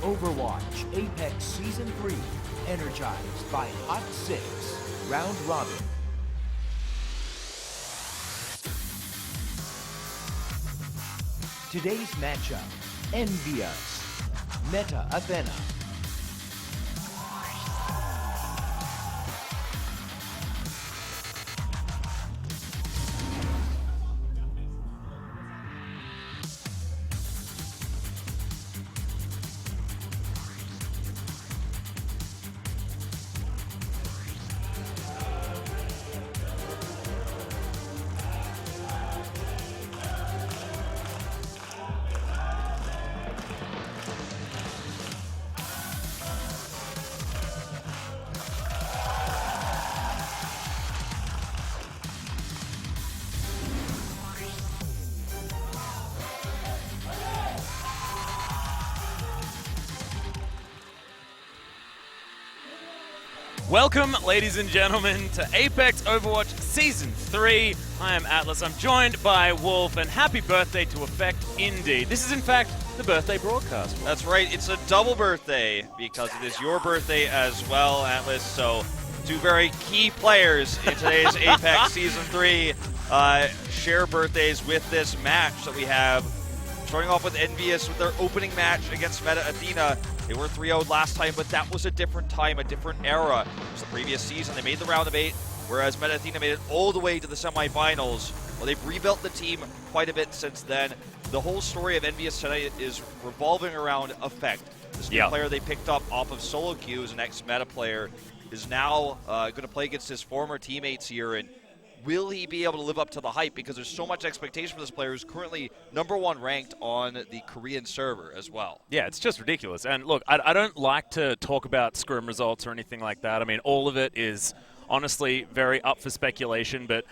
Overwatch Apex Season 3, energized by Hot 6, Round Robin. Today's matchup, EnVyUs, Meta Athena. Welcome, ladies and gentlemen, to Apex Overwatch Season 3. I am Atlas. I'm joined by Wolf, and happy birthday to Effect indeed. This is, in fact, the birthday broadcast. That's right. It's a double birthday because it is your birthday as well, Atlas. So, two very key players in today's Apex Season 3 share birthdays with this match that we have. Starting off with EnVyUs with their opening match against Meta Athena. They were 3-0'd last time, but that was a different time, a different era. It was the previous season. They made the round of 8, whereas Meta Athena made it all the way to the semifinals. Well, they've rebuilt the team quite a bit since then. The whole story of EnVyUs tonight is revolving around Effect. This new player they picked up off of solo queue as an ex-Meta player is now going to play against his former teammates here. And will he be able to live up to the hype? Because there's so much expectation for this player who's currently #1 ranked on the Korean server as well. Yeah, it's just ridiculous. And look, I don't like to talk about scrim results or anything like that. I mean, all of it is honestly very up for speculation. But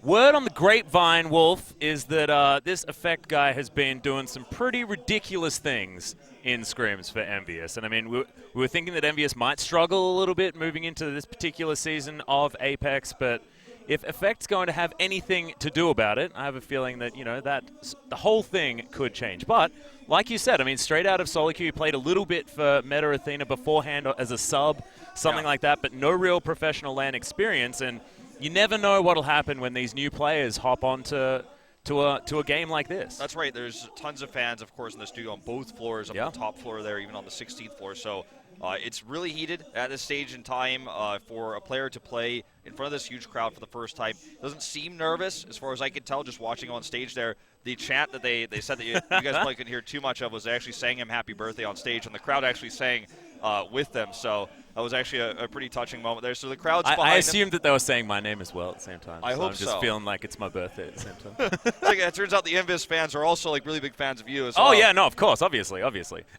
word on the grapevine, Wolf, is that this Effect guy has been doing some pretty ridiculous things in scrims for EnVyUs. And I mean, we were thinking that EnVyUs might struggle a little bit moving into this particular season of Apex, but if Effect's going to have anything to do about it, I have a feeling that, you know, that the whole thing could change. But like you said, I mean, straight out of solo queue, he played a little bit for Meta Athena beforehand as a sub, something like that, but no real professional LAN experience. And you never know what'll happen when these new players hop onto to a game like this. That's right. There's tons of fans, of course, in the studio on both floors, on the top floor there, even on the 16th floor. So it's really heated at this stage in time for a player to play in front of this huge crowd for the first time. Doesn't seem nervous, as far as I could tell, just watching on stage there. The chant that they said that you guys probably couldn't hear too much of was they actually sang him happy birthday on stage, and the crowd actually sang with them. So that was actually a pretty touching moment there. So the crowd's behind I assumed that they were saying my name as well at the same time. I hope I'm just feeling like it's my birthday at the same time. It turns out the EnVyUs fans are also like really big fans of you as well. Oh yeah, no, of course, obviously.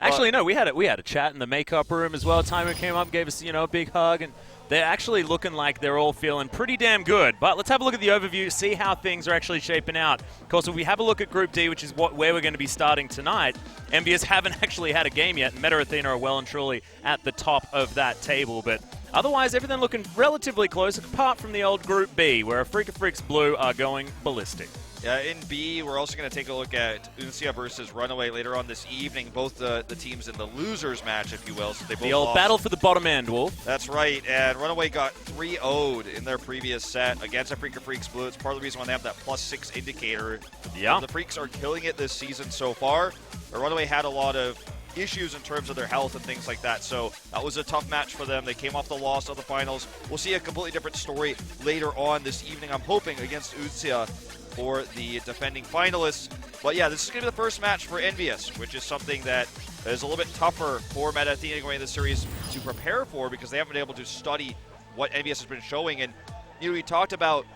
Actually, no, we had a chat in the makeup room as well. Timer came up, gave us a big hug, and they're actually looking like they're all feeling pretty damn good. But let's have a look at the overview, see how things are actually shaping out. Of course, if we have a look at Group D, which is where we're going to be starting tonight, EnVyUs haven't actually had a game yet. Meta Athena are well and truly at the top of that table. But otherwise, everything looking relatively close, apart from the old Group B, where Freak of Freaks Blue are going ballistic. Yeah, in B, we're also going to take a look at UNCIA versus Runaway later on this evening. Both the teams in the losers match, if you will. So they both the old lost. Battle for the bottom end, Wolf. That's right, and Runaway got 3-0'd in their previous set against the Freak of Freaks Blue. It's part of the reason why they have that +6 indicator. Yeah. The Freaks are killing it this season so far. But Runaway had a lot of issues in terms of their health and things like that, so that was a tough match for them. They came off the loss of the finals. We'll see a completely different story later on this evening, I'm hoping, against UNCIA for the defending finalists. But yeah, this is going to be the first match for EnVyUs, which is something that is a little bit tougher for Meta Athena going into the series to prepare for, because they haven't been able to study what EnVyUs has been showing. And we talked about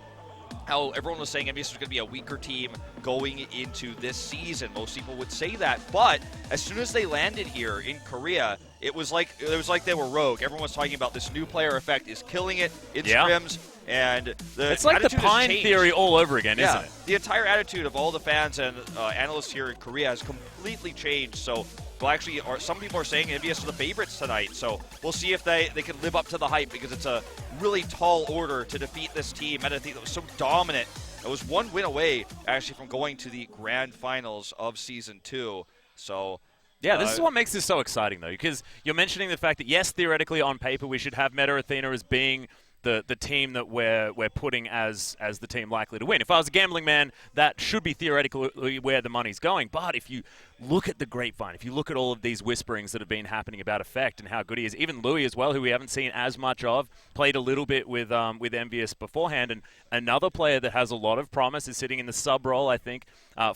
how everyone was saying EnVyUs was going to be a weaker team going into this season. Most people would say that, but as soon as they landed here in Korea, it was like they were rogue. Everyone was talking about this new player Effect is killing it in scrims, and it's like the Pine theory all over again, isn't it? The entire attitude of all the fans and analysts here in Korea has completely changed. So, well, actually, some people are saying EnVyUs are the favorites tonight. So we'll see if they can live up to the hype, because it's a really tall order to defeat this team. Meta Athena was so dominant. It was one win away, actually, from going to the grand finals of Season 2. So Yeah, this is what makes this so exciting, though, because you're mentioning the fact that, yes, theoretically, on paper, we should have Meta Athena as being the team that we're putting as the team likely to win. If I was a gambling man, that should be theoretically where the money's going. But if you look at the grapevine, if you look at all of these whisperings that have been happening about Effect and how good he is, even Louis as well, who we haven't seen as much of, played a little bit with EnVyUs beforehand, and another player that has a lot of promise is sitting in the sub role, I think,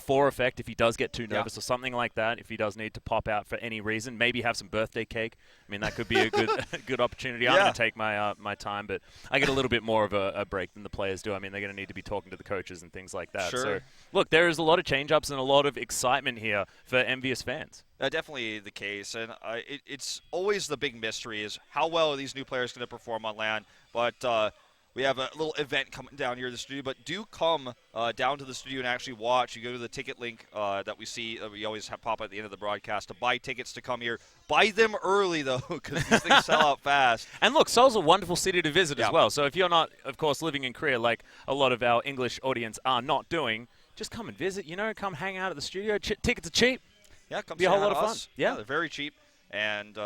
for Effect if he does get too nervous or something like that, if he does need to pop out for any reason, maybe have some birthday cake. I mean, that could be a good opportunity. I'm going to take my time, but I get a little bit more of a break than the players do. I mean, they're going to need to be talking to the coaches and things like that. Sure. So, look, there is a lot of change-ups and a lot of excitement here for EnVyUs fans. Definitely the case, and it's always the big mystery is how well are these new players going to perform on LAN. But we have a little event coming down here to the studio, but do come down to the studio and actually watch. You go to the ticket link that we see, we always have pop at the end of the broadcast to buy tickets to come here. Buy them early, though, because these things sell out fast. And look, Seoul's a wonderful city to visit as well. So if you're not, of course, living in Korea like a lot of our English audience are not doing, just come and visit, come hang out at the studio. Tickets are cheap. Yeah, come be a whole lot of fun. Us. Yeah, they're very cheap, and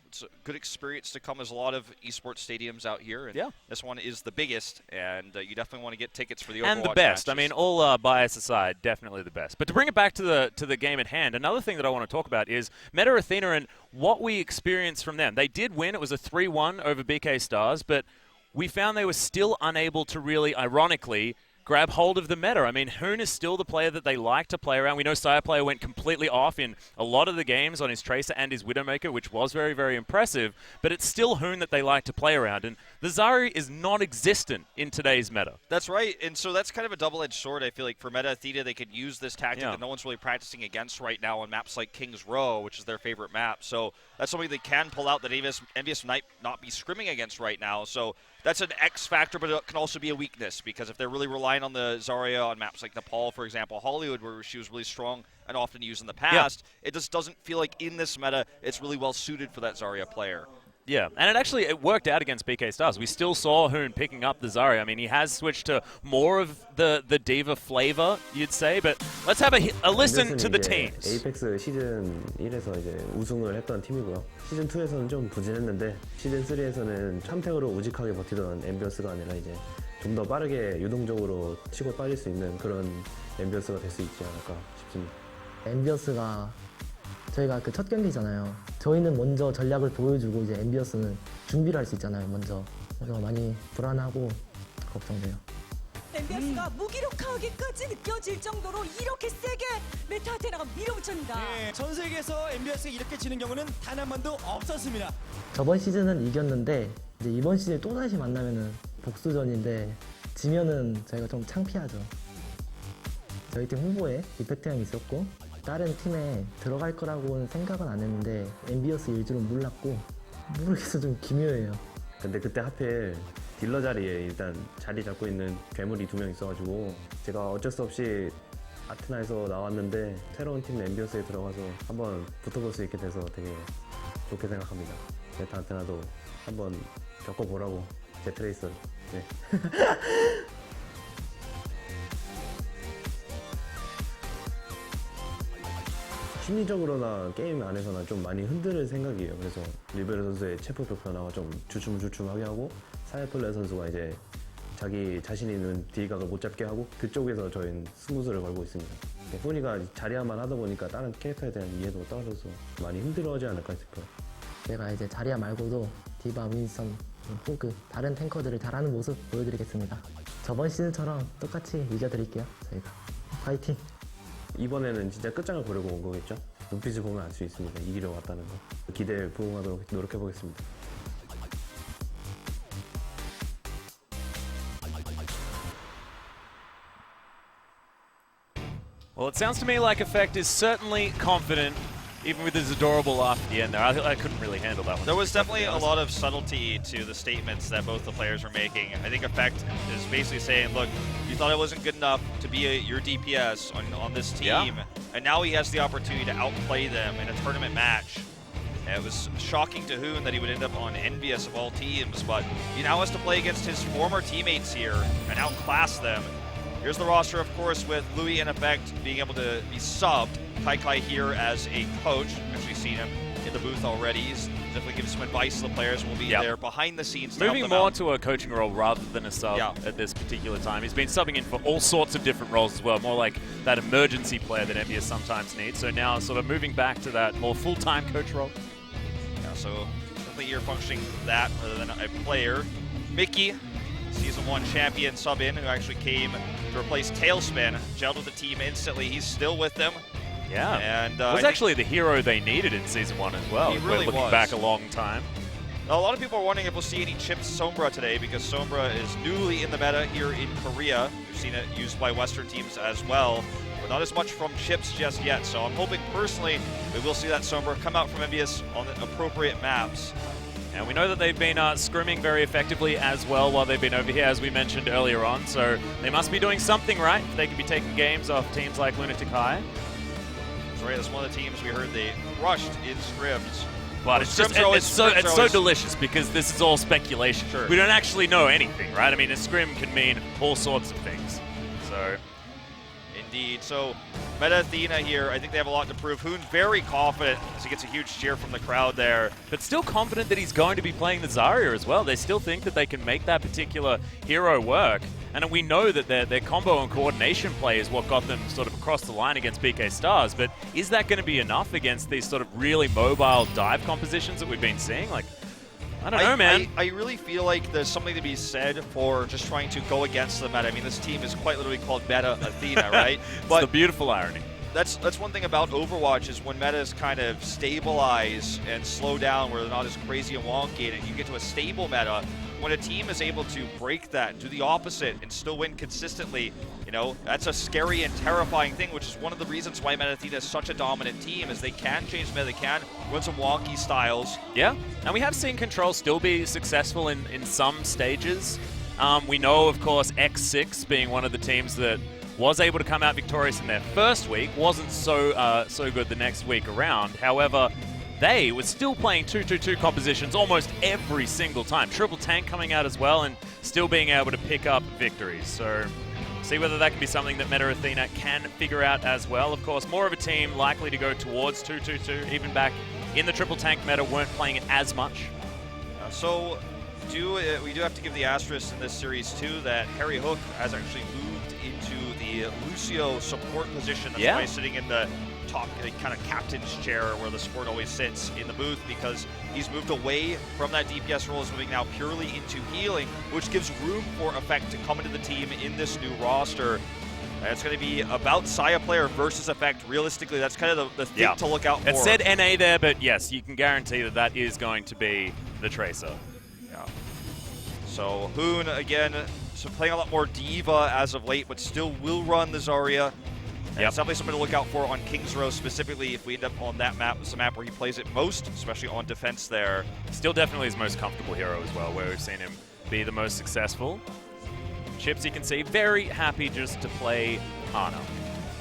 it's a good experience to come. There's a lot of esports stadiums out here, and this one is the biggest, and you definitely want to get tickets for the Overwatch and the best. matches. I mean, all bias aside, definitely the best. But to bring it back to the game at hand, another thing that I want to talk about is Meta Athena and what we experienced from them. They did win. It was a 3-1 over BK Stars, but we found they were still unable to really, ironically, grab hold of the meta. I mean, Hoon is still the player that they like to play around. We know Player went completely off in a lot of the games on his Tracer and his Widowmaker, which was very, very impressive, but it's still Hoon that they like to play around, and the Zarya is non-existent in today's meta. That's right, and so that's kind of a double-edged sword, I feel like. For Meta Athena, they could use this tactic that no one's really practicing against right now on maps like King's Row, which is their favorite map, so that's something they can pull out that EnVyUs might not be scrimming against right now, so that's an X factor, but it can also be a weakness, because if they're really relying on the Zarya on maps like Nepal, for example, Hollywood, where she was really strong and often used in the past, it just doesn't feel like in this meta it's really well suited for that Zarya player. Yeah, and it worked out against BK Stars. We still saw Hoon picking up the Zarya. I mean, he has switched to more of the D.Va flavor, you'd say, but let's have a listen to the teams. 에이펙스 시즌 1에서 이제 우승을 했던 팀이고요. 시즌 2에서는 좀 부진했는데 시즌 3에서는 참택으로 우직하게 버티던 EnVyUs가 아니라 이제 좀 더 빠르게 유동적으로 치고 빠질 수 있는 그런 EnVyUs가 될 수 있지 않을까 싶습니다. EnVyUs가 저희가 그 첫 경기잖아요. 저희는 먼저 전략을 보여주고 이제 EnVyUs는 준비를 할 수 있잖아요, 먼저. 그래서 많이 불안하고 걱정돼요. EnVyUs가 무기력하기까지 느껴질 정도로 이렇게 세게 메타 아테나가 밀어붙였습니다. 네, 전 세계에서 EnVyUs가 이렇게 지는 경우는 단 한 번도 없었습니다. 저번 시즌은 이겼는데 이제 이번 시즌 또 다시 만나면은 복수전인데 지면은 저희가 좀 창피하죠. 저희 팀 후보에 이펙트 형이 있었고 다른 팀에 들어갈 거라고는 생각은 안 했는데 EnVyUs일 줄은 몰랐고 모르겠어 좀 기묘해요. 근데 그때 하필 딜러 자리에 일단 자리 잡고 있는 괴물이 2명 있어가지고 제가 어쩔 수 없이 아테나에서 나왔는데 새로운 팀 EnVyUs에 들어가서 한번 붙어볼 수 있게 돼서 되게 좋게 생각합니다. 메타 아테나도 한번 겪어보라고 제 트레이서. 네. 심리적으로나 게임 안에서나 좀 많이 흔들 생각이에요. 그래서 리베로 선수의 체포표 변화가 좀 주춤주춤하게 하고 사이플레 선수가 이제 자기 자신이 있는 딜각을 못 잡게 하고 그쪽에서 저희는 승부수를 걸고 있습니다. 후니가 자리야만 하다 보니까 다른 캐릭터에 대한 이해도 떨어져서 많이 힘들어하지 않을까 싶어요. 제가 이제 자리야 말고도 디바, 윈선, 포그 다른 탱커들을 잘하는 모습 보여드리겠습니다. 저번 시즌처럼 똑같이 이겨드릴게요. 저희가 파이팅! 이번에는 진짜 끝장을 보려고 온 거겠죠? 눈빛을 보면 알 수 있습니다. 이기려고 왔다는 거. 기대에 부응하도록 노력해보겠습니다. Well, it sounds to me like Effect is certainly confident, even with his adorable laugh at the end there. I couldn't really handle that one. There was definitely a lot of subtlety to the statements that both the players were making. I think Effect is basically saying, look, you thought I wasn't good enough to be your DPS on this team, and now he has the opportunity to outplay them in a tournament match. And it was shocking to Hoon that he would end up on EnVyUs of all teams, but he now has to play against his former teammates here and outclass them. Here's the roster, of course, with Louis in effect being able to be subbed. Kai here as a coach. Actually seen him in the booth already. He's definitely giving some advice to the players. Will be there behind the scenes to moving help them more out. to a coaching role rather than a sub at this particular time. He's been subbing in for all sorts of different roles as well, more like that emergency player that EnVyUs sometimes needs. So now sort of moving back to that more full-time coach role. Yeah, so definitely here functioning that rather than a player. Mickey, Season 1 champion sub-in, who actually came to replace Tailspin, gelled with the team instantly. He's still with them. Yeah, and was actually the hero they needed in Season 1 as well. He really looking was. back a long time. Now, a lot of people are wondering if we'll see any chipped Sombra today, because Sombra is newly in the meta here in Korea. We've seen it used by Western teams as well, but not as much from chips just yet. So I'm hoping personally we will see that Sombra come out from EnVyUs on the appropriate maps. And we know that they've been scrimming very effectively as well while they've been over here, as we mentioned earlier on. So they must be doing something right if they could be taking games off teams like Lunatic High. That's right, that's one of the teams we heard they crushed in scrims. But it's just it's so delicious because this is all speculation. Sure. We don't actually know anything, right? I mean, a scrim can mean all sorts of things. So indeed. So Meta Athena here, I think they have a lot to prove. Hoon very confident as he gets a huge cheer from the crowd there. but still confident that he's going to be playing the Zarya as well. They still think that they can make that particular hero work. And we know that their combo and coordination play is what got them sort of across the line against BK Stars. But is that going to be enough against these sort of really mobile dive compositions that we've been seeing? Like, I don't know, man. I really feel like there's something to be said for just trying to go against the meta. I mean, this team is quite literally called Meta Athena, right? It's the beautiful irony. That's one thing about Overwatch is when metas kind of stabilize and slow down where they're not as crazy and wonky, and you get to a stable meta, when a team is able to break that, do the opposite, and still win consistently, you know, that's a scary and terrifying thing, which is one of the reasons why Meta Athena is such a dominant team, is they can change meta, they can run some wonky styles. Yeah, and we have seen Control still be successful in some stages. We know, of course, X6 being one of the teams that was able to come out victorious in their first week, wasn't so good the next week around. However, they were still playing 2-2-2 compositions almost every single time. Triple tank coming out as well and still being able to pick up victories. So see whether that can be something that Meta Athena can figure out as well. Of course, more of a team likely to go towards 2-2-2. Even back in the triple tank meta, weren't playing it as much. So we do have to give the asterisk in this series too that Harry Hook has actually moved into the Lucio support position. That's why he's sitting in the top kind of captain's chair where the support always sits in the booth, because he's moved away from that DPS role, is moving now purely into healing, which gives room for Effect to come into the team in this new roster. And it's going to be about Saya player versus Effect. Realistically, that's kind of the thing to look out for. It said NA there, but yes, you can guarantee that that is going to be the Tracer. Yeah. So Hoon, again, playing a lot more Diva as of late, but still will run the Zarya. And it's definitely something to look out for on King's Row, specifically if we end up on that map. It's a map where he plays it most, especially on defense there. Still definitely his most comfortable hero as well, where we've seen him be the most successful. Chips, you can see, very happy just to play Ana.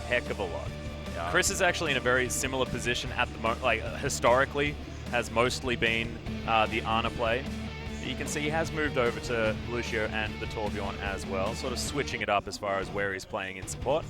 Heck of a lot. Yeah. Chris is actually in a very similar position at the moment, like historically, has mostly been the Ana play. You can see he has moved over to Lucio and the Torbjorn as well, sort of switching it up as far as where he's playing in support.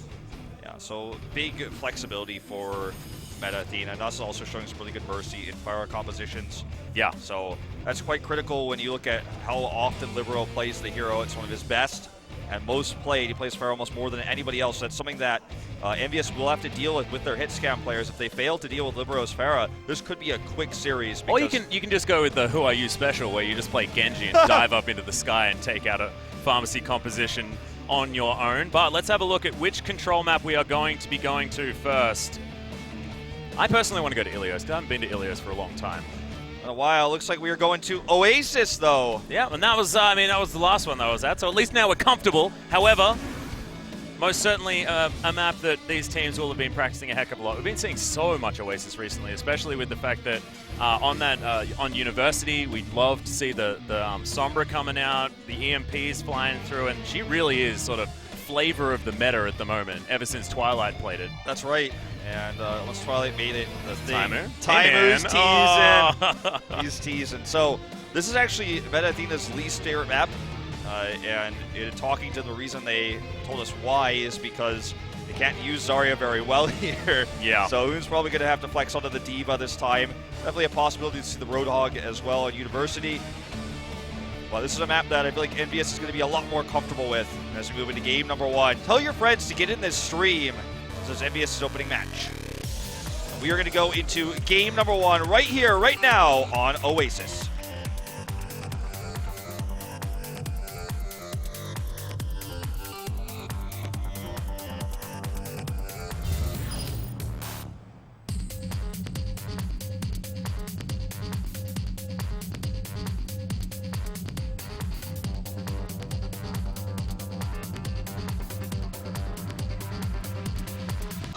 Yeah, so big flexibility for Meta Athena, and us also showing some really good mercy in fire compositions. Yeah. So that's quite critical when you look at how often Libero plays the hero. It's one of his best and most played. He plays fire almost more than anybody else. That's something that EnVyUs will have to deal with their hit scam players. If they fail to deal with Libero's Pharah, this could be a quick series. Or you can just go with the Who Are You special, where you just play Genji and dive up into the sky and take out a pharmacy composition on your own. But let's have a look at which control map we are going to be going to first. I personally want to go to Ilios, because I haven't been to Ilios for a long time. In a while. Looks like we are going to Oasis, though. Yeah, and that was, that was the last one that I was at, so at least now we're comfortable. However, most certainly a map that these teams will have been practicing a heck of a lot. We've been seeing so much Oasis recently, especially with the fact that on University, we'd love to see the Sombra coming out, the EMPs flying through, and she really is sort of flavor of the meta at the moment, ever since Twilight played it. That's right. And once Twilight made it the thing. Timer's teasing. Oh. He's teasing. So this is actually Meta Athena's least favorite map. and talking to the reason they told us why is because they can't use Zarya very well here. Yeah. So Hoon's probably going to have to flex onto the D.Va this time. Definitely a possibility to see the Roadhog as well on University. Well, this is a map that I feel like EnVyUs is going to be a lot more comfortable with as we move into game number 1. Tell your friends to get in this stream. This is EnVyUs' opening match. We are going to go into game number 1 right here, right now on Oasis.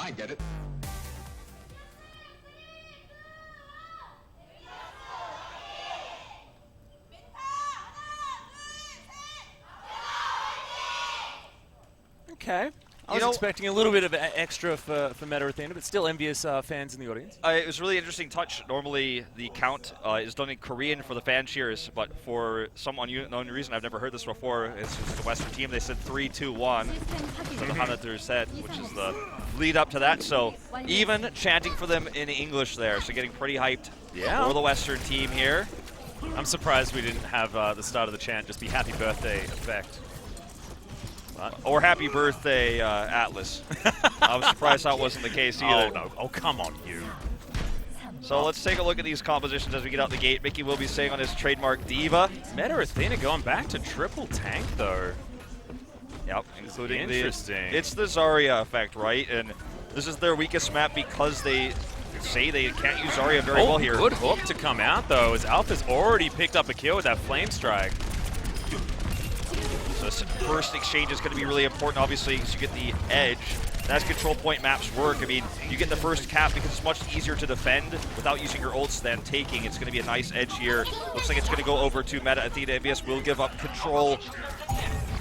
I get it. Okay. I was expecting a little bit of extra for Meta Athena, but still EnVyUs fans in the audience. It was a really interesting touch. Normally, the count is done in Korean for the fan cheers, but for some unknown reason, I've never heard this before. It's just the Western team. They said 3, 2, 1. So the Hanatur said, which is the lead up to that. So even chanting for them in English there. So getting pretty hyped for the Western team here. I'm surprised we didn't have the start of the chant just be happy birthday effect. Or happy birthday, Atlas. I was surprised that wasn't the case either. Oh, no. Oh, come on, you. So let's take a look at these compositions as we get out the gate. Mickey will be staying on his trademark D.Va. Meta Athena going back to triple tank, though. Yep, including interesting. It's the Zarya effect, right? And this is their weakest map because they say they can't use Zarya very well here. Good hook to come out, though, as Alpha's already picked up a kill with that Flame Strike. So this first exchange is going to be really important, obviously, because you get the edge. As control point maps work, I mean, you get the first cap because it's much easier to defend without using your ults than taking. It's going to be a nice edge here. Looks like it's going to go over to Meta Athena. EnVyUs will give up control.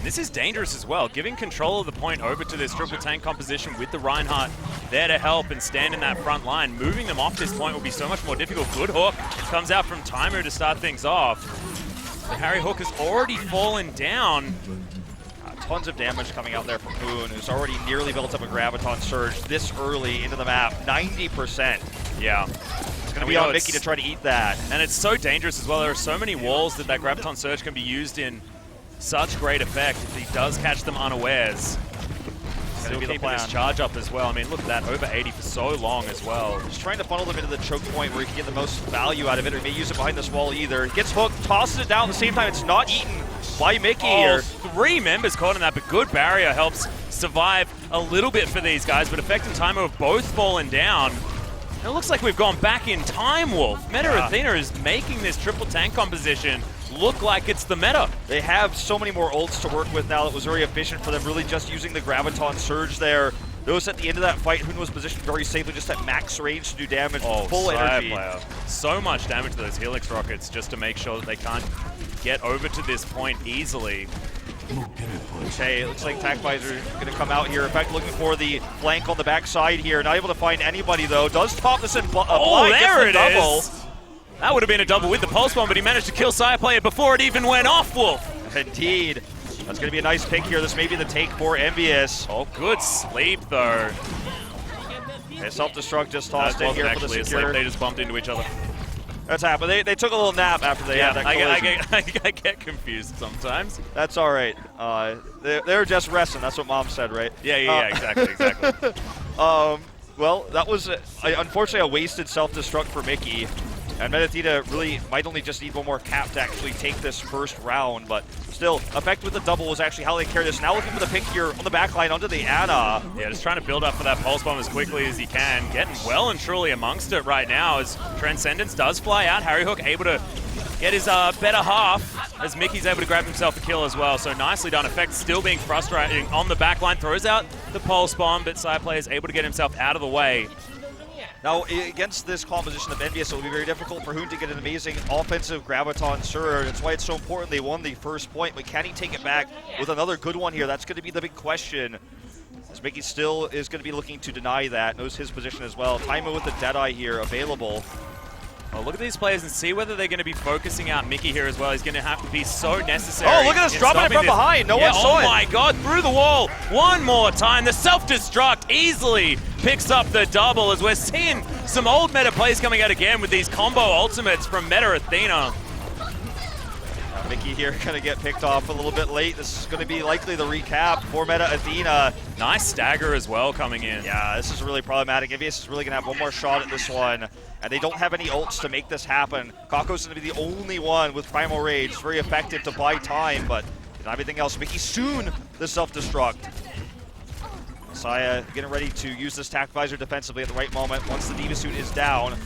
This is dangerous as well, giving control of the point over to this triple tank composition with the Reinhardt there to help and stand in that front line. Moving them off this point will be so much more difficult. Good hook comes out from Timer to start things off. The Harry Hook has already fallen down. Tons of damage coming out there from Hoon, who's already nearly built up a Graviton Surge this early into the map. 90%. Yeah. It's going to be on Mickey to try to eat that. And it's so dangerous as well. There are so many walls that Graviton Surge can be used in such great effect if he does catch them unawares. Still keeping this charge up as well. I mean, look at that, over 80 for so long as well. Just trying to funnel them into the choke point where he can get the most value out of it, or he may use it behind this wall either. Gets hooked, tosses it down at the same time. It's not eaten by Mickey here. 3 members caught in that, but good barrier helps survive a little bit for these guys, but Effect and Timer have both fallen down. And it looks like we've gone back in time, Wolf. Meta Athena is making this triple tank composition look like it's the meta. They have so many more ults to work with now. It was very efficient for them, really just using the Graviton Surge there. Those at the end of that fight, Hoon was positioned very safely, just at max range to do damage, full energy. Player. So much damage to those Helix rockets just to make sure that they can't get over to this point easily. Okay, it looks like TacVisor is going to come out here. In fact, looking for the flank on the backside here. Not able to find anybody, though. Does top this in blind, there gets the it double. is. That would have been a double with the Pulse Bomb, but he managed to kill Player before it even went off, Wolf. Indeed. That's going to be a nice pick here. This may be the take for EnVyUs. Oh, good sleep, though. Okay, self-destruct just tossed in here for the secure. They just bumped into each other. That's happened. They took a little nap after they had that collision. I get confused sometimes. That's all right. They're just resting. That's what Mom said, right? Yeah, exactly. Well, that was, unfortunately, a wasted self-destruct for Mickey. And Meta Athena really might only just need one more cap to actually take this first round, but still, effect with the double was actually how they carry this. Now looking for the pick here on the back line onto the Ana. Yeah, just trying to build up for that Pulse Bomb as quickly as he can. Getting well and truly amongst it right now as Transcendence does fly out. Harry Hook able to get his better half as Mickey's able to grab himself a kill as well. So nicely done. Effect still being frustrating on the back line. Throws out the Pulse Bomb, but Player is able to get himself out of the way. Now, against this composition of EnVyUs, it will be very difficult for Hoon to get an amazing offensive Graviton Surge. That's why it's so important they won the first point, but can he take it back with another good one here? That's going to be the big question. As Mickey still is going to be looking to deny that, knows his position as well. Taima with the Deadeye here available. Well, look at these players and see whether they're going to be focusing out Mickey here as well. He's going to have to be so necessary. Oh, look at this, in dropping it stopping from this. behind. No one saw it. Oh my god, through the wall. One more time. The self-destruct easily picks up the double as we're seeing some old meta plays coming out again with these combo ultimates from Meta Athena. Mickey here going to get picked off a little bit late. This is going to be likely the recap for Meta Athena. Nice stagger as well coming in. Yeah, this is really problematic. EnVyUs is really going to have one more shot at this one, and they don't have any ults to make this happen. Kako's going to be the only one with Primal Rage. It's very effective to buy time, but not everything else. Mickey soon the self-destruct. Saya getting ready to use this tac visor defensively at the right moment once the Diva suit is down.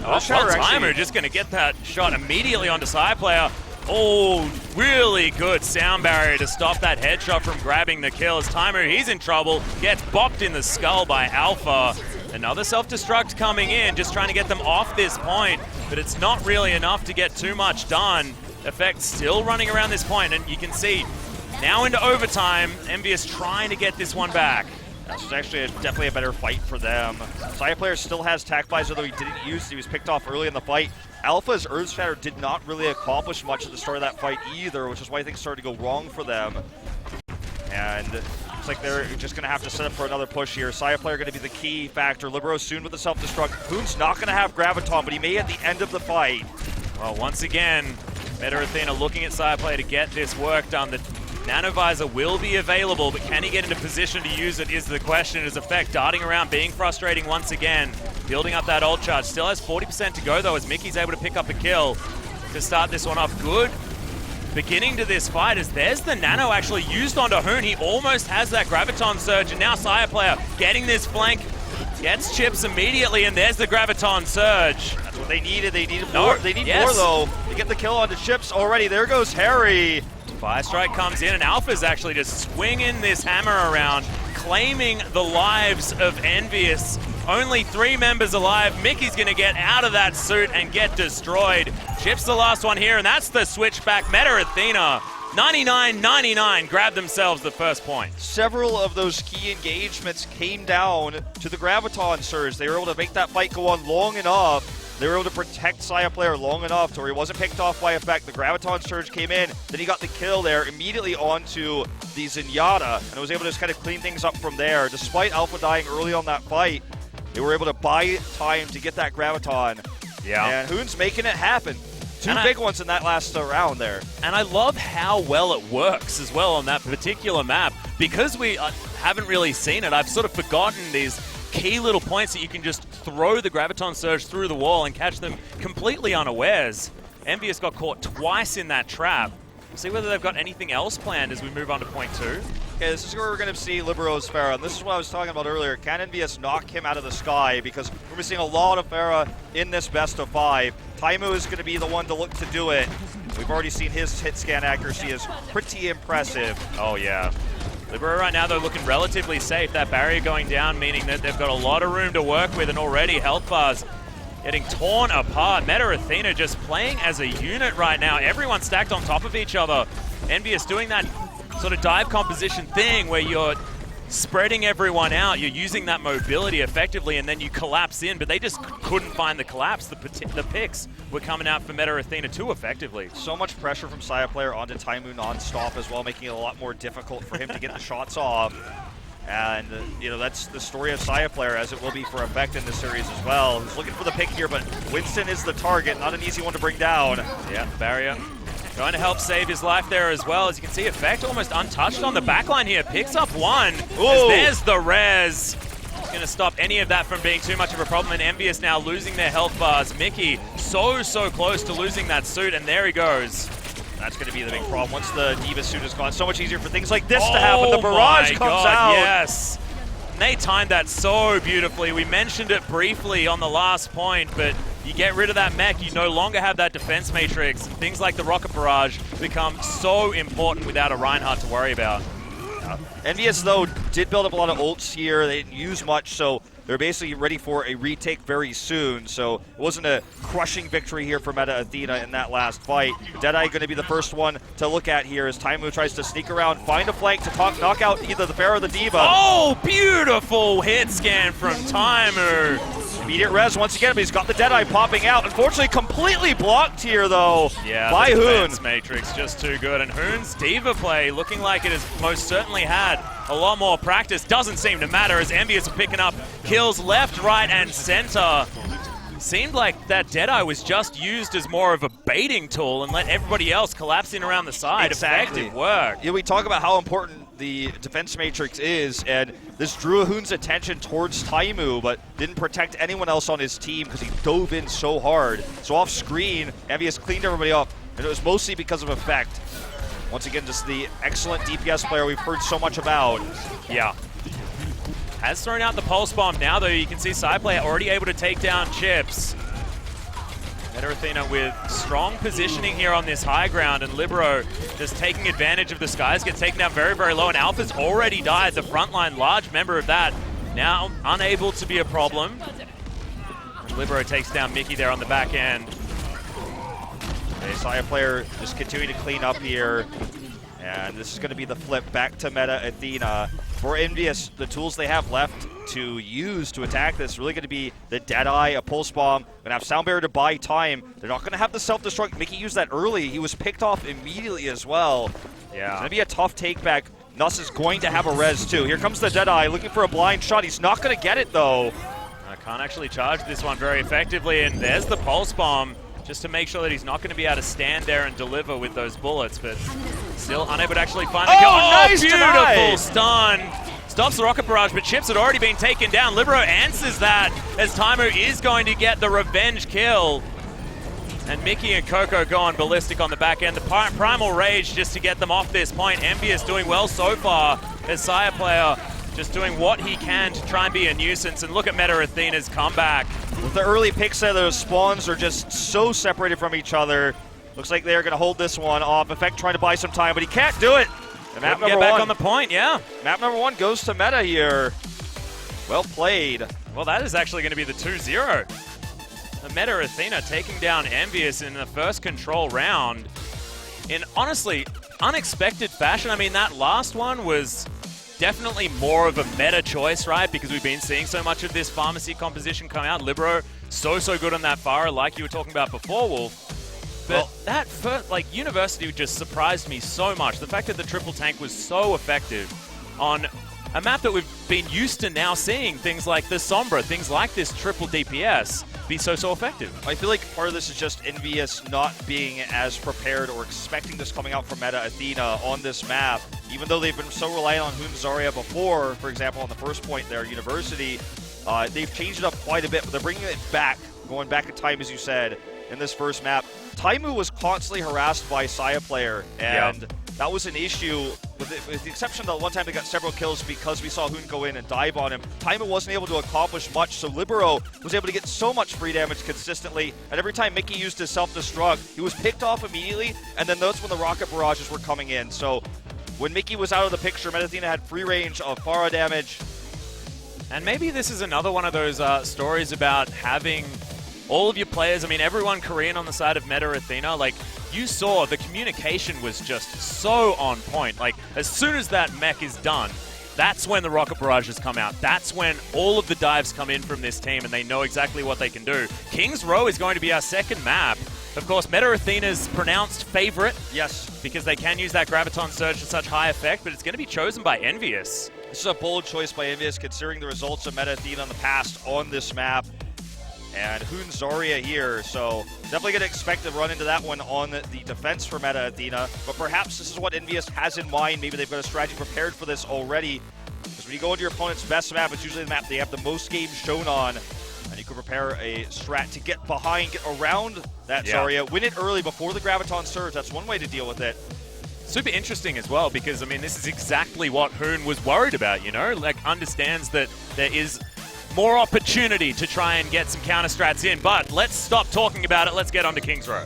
Oh, timer just going to get that shot immediately onto side player. Oh, really good sound barrier to stop that headshot from grabbing the kill. As Timer, he's in trouble, gets bopped in the skull by Alpha. Another self-destruct coming in, just trying to get them off this point, but it's not really enough to get too much done. Effect still running around this point, and you can see now into overtime, EnVyUs trying to get this one back. This was actually definitely a better fight for them. Saya player still has tac visor, though he didn't use it. He was picked off early in the fight. Alpha's Earth Shatter did not really accomplish much at the start of that fight either, which is why things started to go wrong for them. And looks like they're just going to have to set up for another push here. Saya player going to be the key factor. Libero soon with the self-destruct. Hoon's not going to have Graviton, but he may at the end of the fight. Well, once again, Meta Athena looking at side player to get this work done. The Nanovisor will be available, but can he get into position to use it is the question. His effect darting around, being frustrating once again. Building up that ult charge. Still has 40% to go, though, as Mickey's able to pick up a kill to start this one off. Good beginning to this fight, as there's the Nano actually used onto Hoon. He almost has that Graviton surge, and now Saya player getting this flank. Gets chips immediately, and there's the Graviton surge. That's what they needed. They needed more. They need more, though, to get the kill onto chips already. There goes Harry. Fire Strike comes in, and Alpha's actually just swinging this hammer around, claiming the lives of EnVyUs. Only 3 members alive. Mickey's going to get out of that suit and get destroyed. Chip's the last one here, and that's the switchback. Meta Athena, 99-99, grab themselves the first point. Several of those key engagements came down to the Graviton surge. They were able to make that fight go on long enough. They were able to protect Saya player long enough to where he wasn't picked off by effect. The Graviton surge came in, then he got the kill there immediately onto the Zenyatta, and was able to just kind of clean things up from there. Despite Alpha dying early on that fight, they were able to buy time to get that Graviton. Yeah. And Hoon's making it happen. Two big ones in that last round there. And I love how well it works as well on that particular map. Because we haven't really seen it, I've sort of forgotten these key little points that you can just throw the Graviton Surge through the wall and catch them completely unawares. EnVyUs got caught twice in that trap. See whether they've got anything else planned as we move on to point 2. Okay, this is where we're going to see Libero's Pharah, and this is what I was talking about earlier. Can EnVyUs knock him out of the sky? Because we're missing a lot of Pharah in this best of 5. Taimu is going to be the one to look to do it. We've already seen his hit scan accuracy is pretty impressive. Oh, yeah. Libero right now, though, looking relatively safe. That barrier going down, meaning that they've got a lot of room to work with, and already health bars getting torn apart. Meta Athena just playing as a unit right now. Everyone stacked on top of each other. EnVyUs doing that sort of dive composition thing where you're spreading everyone out, you're using that mobility effectively, and then you collapse in, but they just couldn't find the collapse. The picks were coming out for Meta Athena too effectively. So much pressure from Saya player onto Taimu non-stop as well, making it a lot more difficult for him to get the shots off. And, you know, that's the story of Saya player, as it will be for Effect in this series as well. He's looking for the pick here, but Winston is the target, not an easy one to bring down. Yeah, barrier. Trying to help save his life there as well. As you can see, Effect almost untouched on the backline here. Picks up one. As there's the res. It's going to stop any of that from being too much of a problem. And EnVyUs now losing their health bars. Mickey so close to losing that suit, and there he goes. That's going to be the big problem. Once the Diva suit is gone, so much easier for things like this to happen. The barrage comes out. Yes. And they timed that so beautifully. We mentioned it briefly on the last point, but you get rid of that mech, you no longer have that defense matrix. And things like the rocket barrage become so important without a Reinhardt to worry about. EnVyUs, though, did build up a lot of ults here. They didn't use much, so they're basically ready for a retake very soon. So it wasn't a crushing victory here for Meta Athena in that last fight. Deadeye going to be the first one to look at here as Taimu tries to sneak around, find a flank to knock out either the Pharaoh or the Diva. Oh, beautiful hit scan from Taimu. Immediate res once again, but he's got the Deadeye popping out. Unfortunately, completely blocked here, though, by the Hoon. defense matrix just too good. And Hoon's Diva play looking like it has most certainly had a lot more practice. Doesn't seem to matter as EnVyUs are picking up kills left, right, and center. Seemed like that Deadeye was just used as more of a baiting tool and let everybody else collapse in around the side. Exactly. Effective work. Yeah, we talk about how important the defense matrix is, and this drew Hoon's attention towards Taimu, but didn't protect anyone else on his team because he dove in so hard. So off screen, EnVyUs cleaned everybody up, and it was mostly because of effect. Once again, just the excellent DPS player we've heard so much about. Yeah. Has thrown out the pulse bomb now, though. You can see SciPlay already able to take down Chips. Meta Athena with strong positioning here on this high ground, and Libero just taking advantage of the skies, gets taken down very, very low, and Alpha's already died. The frontline, large member of that, now unable to be a problem. And Libero takes down Mickey there on the back end. Okay, Saya player just continuing to clean up here. And this is going to be the flip back to Meta Athena. For EnVyUs, the tools they have left to use to attack this really going to be the Deadeye, a Pulse Bomb. Going to have Sound Barrier to buy time. They're not going to have the self-destruct. Mickey used that early. He was picked off immediately as well. Yeah. It's going to be a tough take back. Nuss is going to have a res too. Here comes the Deadeye looking for a blind shot. He's not going to get it though. I can't actually charge this one very effectively, and there's the Pulse Bomb, just to make sure that he's not going to be able to stand there and deliver with those bullets, but still unable to actually find the kill. Nice beautiful deny. Stun. Stops the rocket barrage, but Chips had already been taken down. Libero answers that as Taimu is going to get the revenge kill. And Mickey and Coco going ballistic on the back end. The Primal Rage just to get them off this point. EnVyUs doing well so far as Saya player just doing what he can to try and be a nuisance. And look at Meta Athena's comeback. With the early picks there, those spawns are just so separated from each other. Looks like they're going to hold this one off. Effect trying to buy some time, but he can't do it. And map number get back one. on the point, yeah. Map number one goes to Meta here. Well played. Well, that is actually going to be the 2-0. The Meta Athena taking down EnVyUs in the first control round in honestly unexpected fashion. I mean, that last one was definitely more of a meta choice, right? Because we've been seeing so much of this pharmacy composition come out. Libero, so good on that Pharah, like you were talking about before, Wolf. But that first, University just surprised me so much. The fact that the triple tank was so effective on a map that we've been used to now seeing, things like the Sombra, things like this triple DPS be so effective. I feel like part of this is just EnVyUs not being as prepared or expecting this coming out from Meta Athena on this map. Even though they've been so reliant on Hoon Zarya before, for example, on the first point there, University, they've changed it up quite a bit, but they're bringing it back, going back in time, as you said, in this first map. Taimu was constantly harassed by Saya player, and that was an issue, with the exception of the one time they got several kills because we saw Hoon go in and dive on him. Taimu wasn't able to accomplish much, so Libero was able to get so much free damage consistently, and every time Mickey used his self-destruct, he was picked off immediately, and then that's when the rocket barrages were coming in. So when Mickey was out of the picture, Meta Athena had free range of Pharah damage. And maybe this is another one of those stories about having all of your players, I mean, everyone Korean on the side of Meta Athena, like, you saw the communication was just so on point. Like, as soon as that mech is done, that's when the rocket barrages come out. That's when all of the dives come in from this team, and they know exactly what they can do. King's Row is going to be our second map. Of course, Meta Athena's pronounced favorite. Yes. Because they can use that Graviton Surge to such high effect, but it's going to be chosen by EnVyUs. This is a bold choice by EnVyUs, considering the results of Meta Athena in the past on this map. And Hoon Zarya here, so definitely going to expect to run into that one on the defense for Meta Athena. But perhaps this is what EnVyUs has in mind. Maybe they've got a strategy prepared for this already. Because when you go into your opponent's best map, it's usually the map they have the most games shown on. And you can prepare a strat to get behind, get around that Zarya, win it early before the Graviton Surge. That's one way to deal with it. Super interesting as well, because, I mean, this is exactly what Hoon was worried about, you know? Like, understands that there is more opportunity to try and get some counter strats in, but let's stop talking about it. Let's get on to King's Row.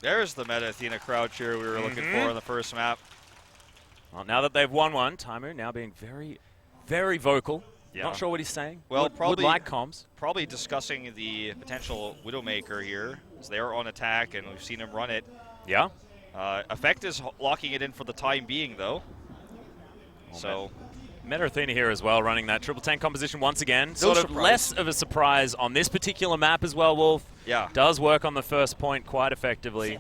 There's the meta Athena crouch here we were looking for on the first map. Well, now that they've won one, Taimu now being very, very vocal. Yeah. Not sure what he's saying. Well, would like comms. Probably discussing the potential Widowmaker here, as they are on attack, and we've seen him run it. Yeah. Effect is locking it in for the time being, though. So Meta Athena here as well, running that triple tank composition once again. Sort of less of a surprise on this particular map as well, Wolf. Yeah. Does work on the first point quite effectively.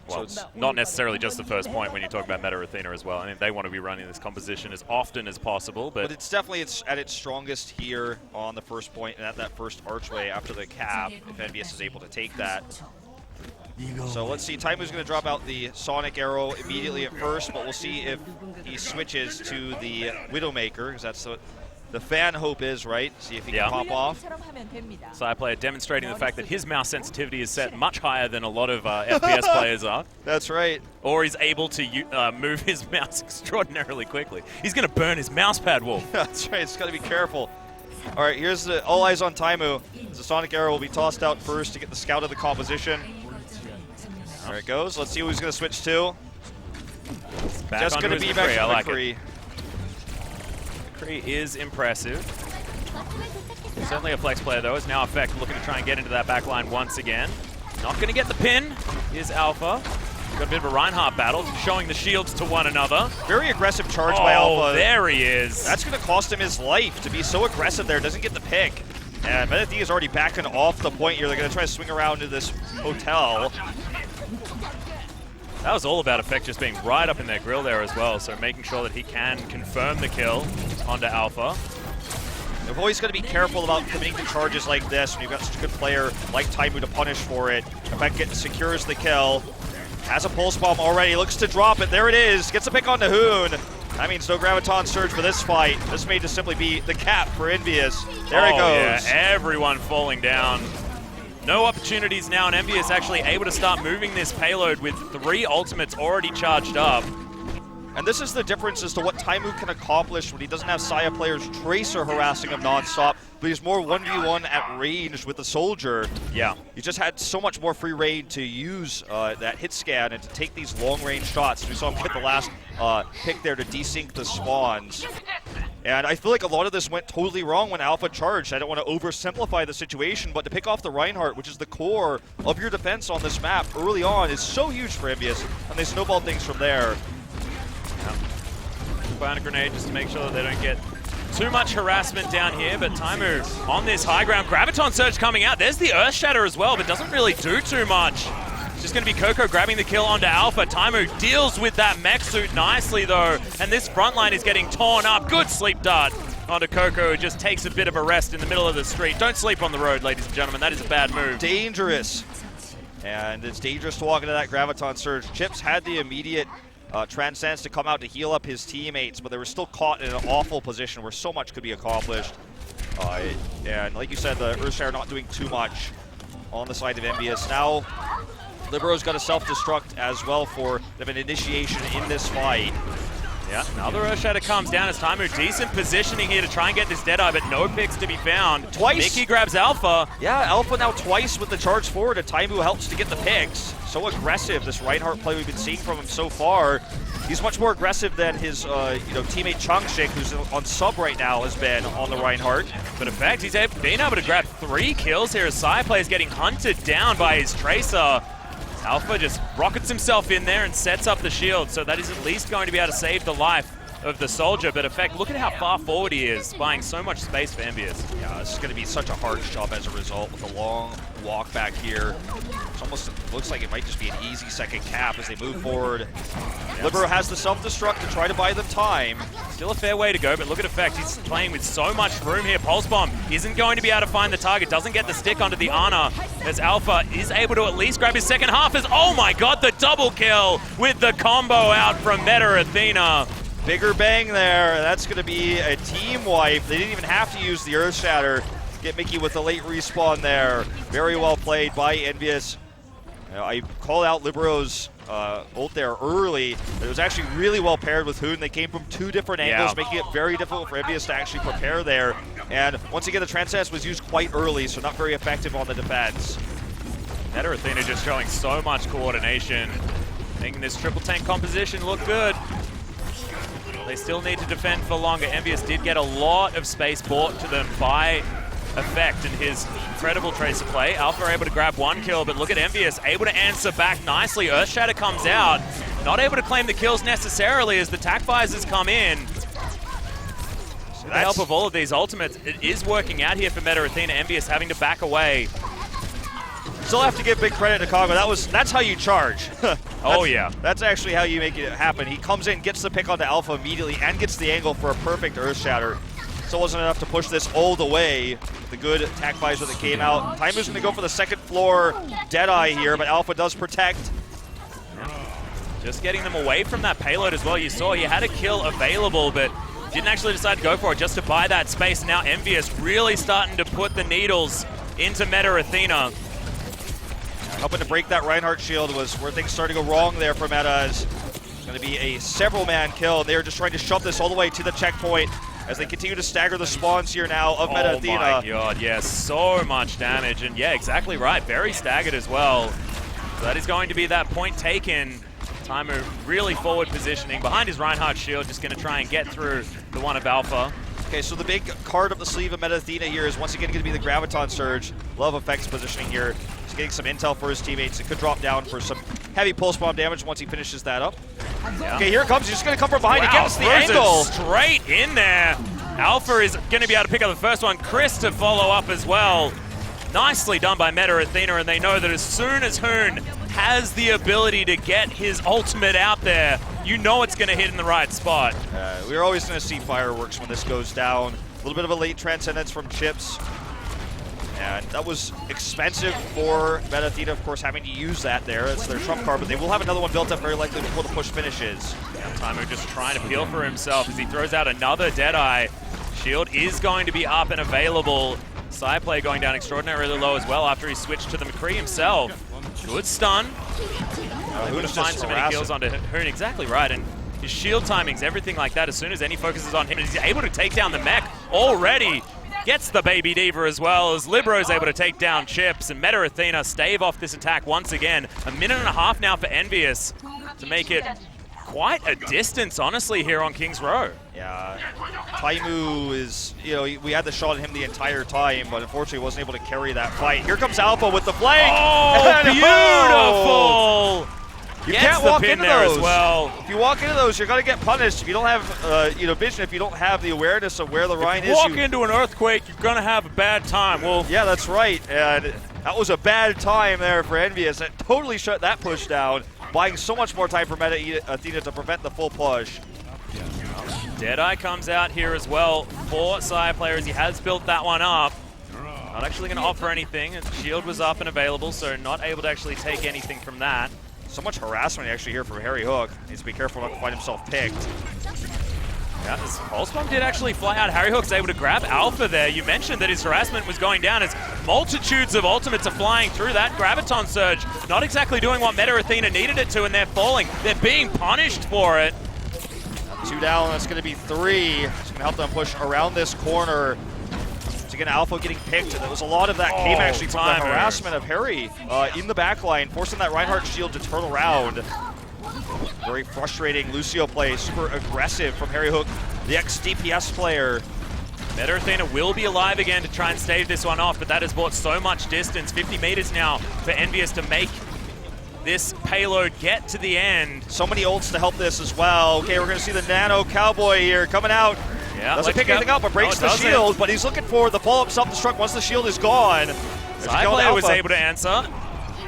Well, it's not necessarily just the first point when you talk about Meta Athena as well. I mean, they want to be running this composition as often as possible, but it's definitely at its strongest here on the first point and at that first archway after the cap, if EnVyUs is able to take that. So let's see, Taimu's going to drop out the Sonic Arrow immediately at first, but we'll see if he switches to the Widowmaker, because that's what the fan hope is, right? See if he can pop off. Side player demonstrating the fact that his mouse sensitivity is set much higher than a lot of FPS players are. That's right. Or he's able to move his mouse extraordinarily quickly. He's going to burn his mouse pad, Wolf. That's right, it's got to be careful. All right, here's the all eyes on Taimu. The Sonic Arrow will be tossed out first to get the scout of the composition. There it goes. Let's see who he's going to switch to. Just going to be back to McCree. McCree is impressive. Certainly a flex player, though. Is now Effect looking to try and get into that back line once again. Not going to get the pin. Here's Alpha. Got a bit of a Reinhardt battle, showing the shields to one another. Very aggressive charge by Alpha. Oh, there he is. That's going to cost him his life to be so aggressive there. Doesn't get the pick. And Meta Athena is already backing off the point here. They're going to try to swing around to this hotel. That was all about Effect just being right up in their grill there as well, so making sure that he can confirm the kill onto Alpha. They've always got to be careful about committing to charges like this when you've got such a good player like Taimu to punish for it. Effect secures the kill. Has a pulse bomb already, looks to drop it. There it is. Gets a pick on Hoon. That means no Graviton Surge for this fight. This may just simply be the cap for EnVyUs. There it goes. Yeah, everyone falling down. No opportunities now, and EnVyUs actually able to start moving this payload with 3 ultimates already charged up. And this is the difference as to what Taimu can accomplish when he doesn't have Saya players Tracer harassing him non-stop, but he's more 1v1 at range with the Soldier. Yeah. He just had so much more free reign to use that hit scan and to take these long-range shots. We saw him get the last pick there to desync the spawns. And I feel like a lot of this went totally wrong when Alpha charged. I don't want to oversimplify the situation, but to pick off the Reinhardt, which is the core of your defense on this map early on, is so huge for EnVyUs, and they snowball things from there. Bionic Grenade just to make sure that they don't get too much harassment down here, but Taimu on this high ground. Graviton Surge coming out. There's the Earth Shatter as well, but doesn't really do too much. It's just going to be Coco grabbing the kill onto Alpha. Taimu deals with that mech suit nicely, though, and this front line is getting torn up. Good sleep dart onto Coco, who just takes a bit of a rest in the middle of the street. Don't sleep on the road, ladies and gentlemen. That is a bad move. Dangerous. And it's dangerous to walk into that Graviton Surge. Chips had the immediate Transcends to come out to heal up his teammates, but they were still caught in an awful position where so much could be accomplished. And like you said, the Earthshare not doing too much on the side of EnVyUs. Now, Libero's got a self-destruct as well for an initiation in this fight. Yeah, another Earth Shatter comes down as Taimu. Decent positioning here to try and get this Deadeye, but no picks to be found. Twice. Mickey grabs Alpha. Yeah, Alpha now twice with the charge forward, and Taimu helps to get the picks. So aggressive, this Reinhardt play we've been seeing from him so far. He's much more aggressive than his teammate Changshik, who's on sub right now, has been on the Reinhardt. But in fact, he's been able to grab 3 kills here as Sai is getting hunted down by his Tracer. Alpha just rockets himself in there and sets up the shield, so that is at least going to be able to save the life of the Soldier. But in fact, look at how far forward he is, buying so much space for EnVyUs. Yeah, this is going to be such a hard job as a result with a long walk back here. It almost looks like it might just be an easy second cap as they move forward. Libero has the self-destruct to try to buy them time. Still a fair way to go, but look at Effect. He's playing with so much room here. Pulse Bomb isn't going to be able to find the target. Doesn't get the stick onto the Ana, as Alpha is able to at least grab his second half. As, oh my god, the double kill with the combo out from Meta Athena. Bigger bang there. That's going to be a team wipe. They didn't even have to use the Earth Shatter. Get Mickey with the late respawn there. Very well played by EnVyUs. I called out Libero's ult there early, but it was actually really well paired with Hoon. They came from 2 different angles, making it very difficult for EnVyUs to actually prepare there. And once again, the Transcend was used quite early, so not very effective on the defense. Meta Athena just showing so much coordination, making this triple tank composition look good. They still need to defend for longer. EnVyUs did get a lot of space brought to them by Effect and his incredible tracer play. Alpha able to grab 1 kill, but look at EnVyUs able to answer back nicely. Earthshatter comes out, not able to claim the kills necessarily as the tack visors come in. With the help of all of these ultimates, it is working out here for Meta Athena. EnVyUs having to back away. Still have to give big credit to Kago. That's how you charge. Oh yeah. That's actually how you make it happen. He comes in, gets the pick onto Alpha immediately, and gets the angle for a perfect Earthshatter. Still wasn't enough to push this all the way. The good attack visor that came out. Timer's going to go for the second floor Deadeye here, but Alpha does protect. Just getting them away from that payload as well. You saw he had a kill available, but didn't actually decide to go for it just to buy that space. Now EnVyUs really starting to put the needles into Meta Athena. Helping to break that Reinhardt shield was where things started to go wrong there for Meta. It's going to be a several-man kill. They're just trying to shove this all the way to the checkpoint as they continue to stagger the spawns here now of Meta Athena. Oh my god, yes, so much damage. And yeah, exactly right, very staggered as well. So that is going to be that point taken. Timer really forward positioning behind his Reinhardt shield, just going to try and get through the one of Alpha. Okay, so the big card up the sleeve of Meta Athena here is once again going to be the Graviton Surge. Love Effect's positioning here. He's getting some intel for his teammates. It could drop down for some heavy pulse bomb damage once he finishes that up. Yeah. Okay, here it comes. He's just going to come from behind. He gets the angle. Straight in there. Alpha is going to be able to pick up the first one. Chris to follow up as well. Nicely done by Meta Athena, and they know that as soon as Hoon has the ability to get his ultimate out there, you know it's going to hit in the right spot. We're always going to see fireworks when this goes down. A little bit of a late transcendence from Chips. And that was expensive for Meta Athena, of course, having to use that there. It's their trump card, but they will have another one built up very likely before the push finishes. Timer just trying to peel for himself as he throws out another Deadeye. Shield is going to be up and available. Side play going down extraordinarily low as well after he switched to the McCree himself. Good stun. Able to find so many kills onto Hoon, exactly right. And his shield timings, everything like that, as soon as any focuses on him, he's able to take down the mech already. Gets the Baby Diva as well, as Libro's able to take down Chips, and Meta Athena stave off this attack once again. A minute and a half now for EnVyUs to make it quite a distance, honestly, here on King's Row. Yeah, Taimu is, we had the shot at him the entire time, but unfortunately wasn't able to carry that fight. Here comes Alpha with the flank. Oh, beautiful! You can't walk into those. As well. If you walk into those, you're going to get punished. If you don't have vision, if you don't have the awareness of where the Rhine is. If you walk into an earthquake, you're going to have a bad time, Wolf. Yeah, that's right. And that was a bad time there for EnVyUs. That totally shut that push down, buying so much more time for Meta Athena to prevent the full push. Deadeye comes out here as well for side players. He has built that one up. Not actually going to offer anything. His shield was up and available, so not able to actually take anything from that. So much harassment actually here from Harry Hook. Needs to be careful not to find himself picked. Yeah, this Pulse Bomb did actually fly out. Harry Hook's able to grab Alpha there. You mentioned that his harassment was going down as multitudes of ultimates are flying through that Graviton Surge. Not exactly doing what Meta Athena needed it to, and they're falling. They're being punished for it. 2 down, that's going to be 3. It's going to help them push around this corner. Again, Alpha getting picked. There was a lot of that came actually from the harassment of Harry in the backline, forcing that Reinhardt shield to turn around. Very frustrating Lucio play, super aggressive from Harry Hook, the ex-DPS player. Meta Athena will be alive again to try and stave this one off, but that has brought so much distance. 50 meters now for EnVyUs to make this payload get to the end. So many ults to help this as well. Okay, we're going to see the Nano Cowboy here coming out. Yeah, doesn't pick anything up, but breaks the shield, but he's looking for the follow-up self-destruct once the shield is gone. Sideplayer was able to answer.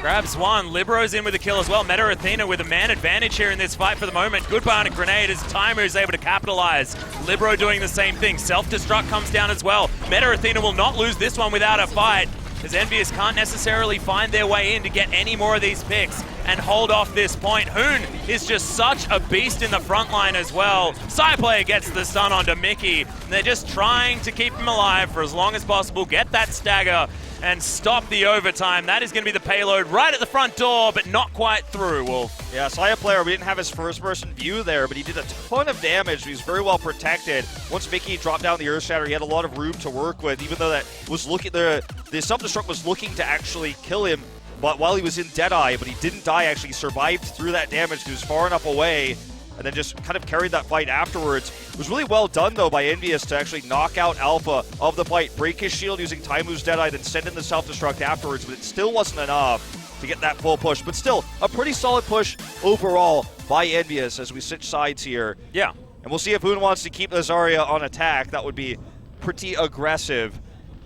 Grabs one. Libro's in with a kill as well. Meta Athena with a man advantage here in this fight for the moment. Good bionic grenade as Timer is able to capitalize. Libro doing the same thing. Self-destruct comes down as well. Meta Athena will not lose this one without a fight, because EnVyUs can't necessarily find their way in to get any more of these picks and hold off this point. Hoon is just such a beast in the front line as well. Side player gets the stun onto Mickey. And they're just trying to keep him alive for as long as possible, get that stagger, and stop the overtime. That is going to be the payload right at the front door, but not quite through, Wolf. Yeah, Saya player, we didn't have his first-person view there, but he did a ton of damage. He was very well protected. Once Mickey dropped down the Earthshatter, he had a lot of room to work with, even though that was looking, the self-destruct was looking to actually kill him. but while he was in Deadeye, but he didn't die, actually survived through that damage. He was far enough away, and then just kind of carried that fight afterwards. It was really well done, though, by EnVyUs to actually knock out Alpha of the fight, break his shield using Taimu's Deadeye, then send in the self-destruct afterwards, but it still wasn't enough to get that full push. But still, a pretty solid push overall by EnVyUs as we switch sides here. Yeah. And we'll see if Hoon wants to keep the Zarya on attack. That would be pretty aggressive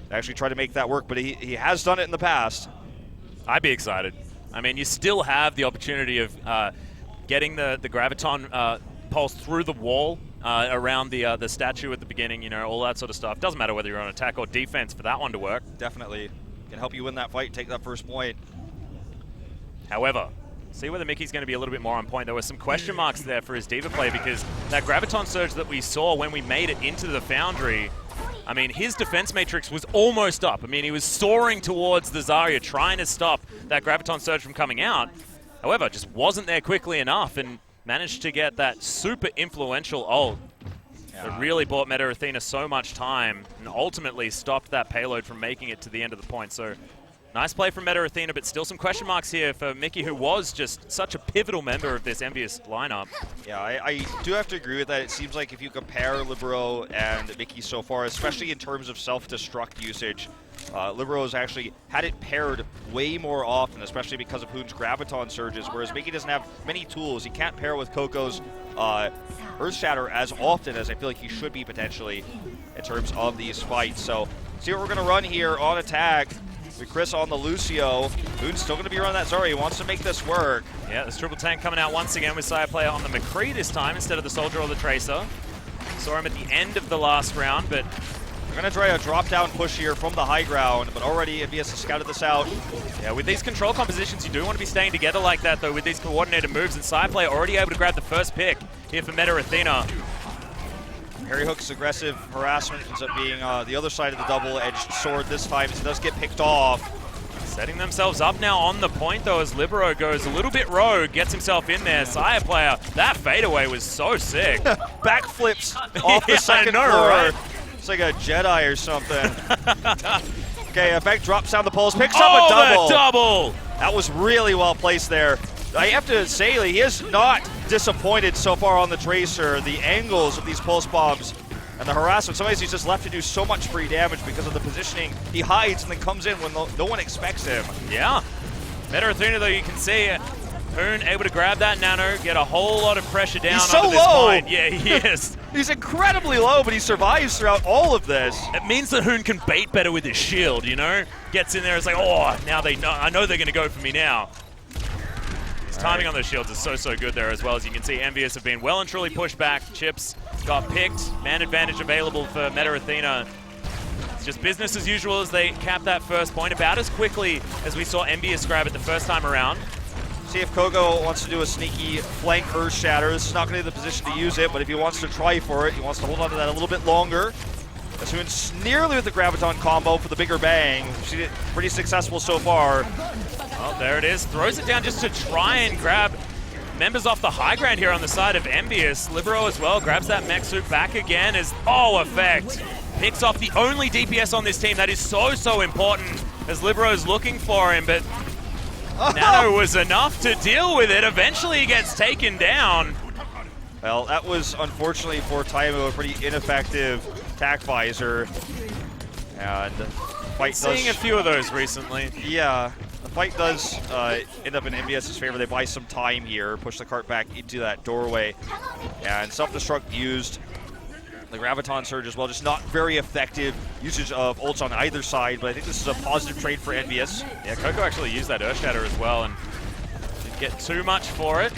to actually try to make that work, but he has done it in the past. I'd be excited. I mean, you still have the opportunity of getting the Graviton pulse through the wall around the statue at the beginning, you know, all that sort of stuff. Doesn't matter whether you're on attack or defense for that one to work. Definitely. Can help you win that fight, take that first point. However, see whether Mickey's going to be a little bit more on point. There were some question marks there for his D.Va play because that Graviton surge that we saw when we made it into the Foundry, I mean, his defense matrix was almost up. I mean, he was soaring towards the Zarya, trying to stop that Graviton surge from coming out. However, just wasn't there quickly enough and managed to get that super influential ult that really bought Meta Athena so much time and ultimately stopped that payload from making it to the end of the point. So nice play from Meta Athena, but still some question marks here for Mickey, who was just such a pivotal member of this EnVyUs lineup. Yeah, I do have to agree with that. It seems like if you compare Libero and Mickey so far, especially in terms of self-destruct usage, Libero has actually had it paired way more often, especially because of Hoon's Graviton surges, whereas Mickey doesn't have many tools. He can't pair with Coco's Earth Shatter as often as I feel like he should be potentially in terms of these fights. So, see what we're going to run here on attack. With Chris on the Lucio. Hoon's still going to be running that Zarya. He wants to make this work. Yeah, this triple tank coming out once again with Sire Player on the McCree this time instead of the Soldier or the Tracer. Saw him at the end of the last round, but we're going to try a drop-down push here from the high ground, but already EnVyUs has scouted this out. Yeah, with these control compositions, you do want to be staying together like that, though, with these coordinated moves, and Sire Player already able to grab the first pick here for Meta Athena. Harry Hook's aggressive harassment ends up being the other side of the double-edged sword this time, as he does get picked off. Setting themselves up now on the point, though, as Libero goes a little bit rogue, gets himself in there. Sire Player, that fadeaway was so sick. Backflips off the second floor. Right? It's like a Jedi or something. Okay, Beck drops down the poles, picks up a double. The double! That was really well placed there. I have to say, he is not disappointed so far on the Tracer. The angles of these pulse bombs and the harassment, sometimes he's just left to do so much free damage because of the positioning. He hides and then comes in when no one expects him. Yeah. Meta Athena, though, you can see Hoon able to grab that nano, get a whole lot of pressure down He's so onto this low. point. Yeah, he is. He's incredibly low, but he survives throughout all of this. It means that Hoon can bait better with his shield, you know? Gets in there, it's like, oh, now they know. I know they're going to go for me now. His timing on those shields is so good there as well. As you can see, EnVyUs have been well and truly pushed back. Chips got picked. Man advantage available for Meta Athena. It's just business as usual as they cap that first point about as quickly as we saw EnVyUs grab it the first time around. See if Kogo wants to do a sneaky flank Earth Shatter. This is not going to be the position to use it, but if he wants to try for it, he wants to hold on to that a little bit longer. As nearly with the Graviton combo for the bigger bang. She's been pretty successful so far. Oh, there it is. Throws it down just to try and grab members off the high ground here on the side of EnVyUs. Libero as well grabs that mech suit back again as, effect. Picks off the only DPS on this team. That is so important as Libero's looking for him, but Nano was enough to deal with it. Eventually he gets taken down. Well, that was unfortunately for Taimu a pretty ineffective attack visor. And the fight Seeing a few of those recently. Yeah, the fight does end up in EnVyUs' favor. They buy some time here, push the cart back into that doorway. And self-destruct used. The Graviton Surge as well, just not very effective usage of ults on either side, but I think this is a positive trade for EnVyUs. Yeah, Coco actually used that Earth Shatter as well and didn't get too much for it.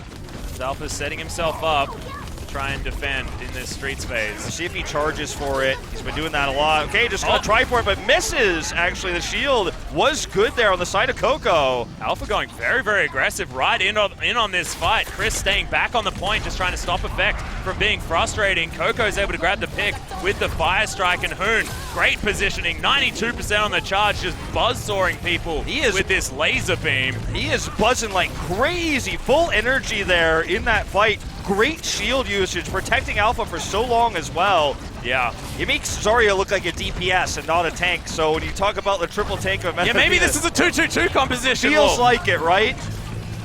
Alpha's setting himself up to try and defend in this streets phase. Let's see if he charges for it. He's been doing that a lot. Okay, just gonna try for it, but misses, actually. The shield was good there on the side of Coco. Alpha going very aggressive right in on this fight. Chris staying back on the point, just trying to stop Effect from being frustrating. Coco's able to grab the pick with the Fire Strike, and Hoon, great positioning, 92% on the charge, just buzzsawing people with this laser beam. He is buzzing like crazy, full energy there in that fight. Great shield usage, protecting Alpha for so long as well. Yeah. It makes Zarya look like a DPS and not a tank, so when you talk about the triple tank of Yeah, maybe this is a 2-2-2 composition. Feels like it, right?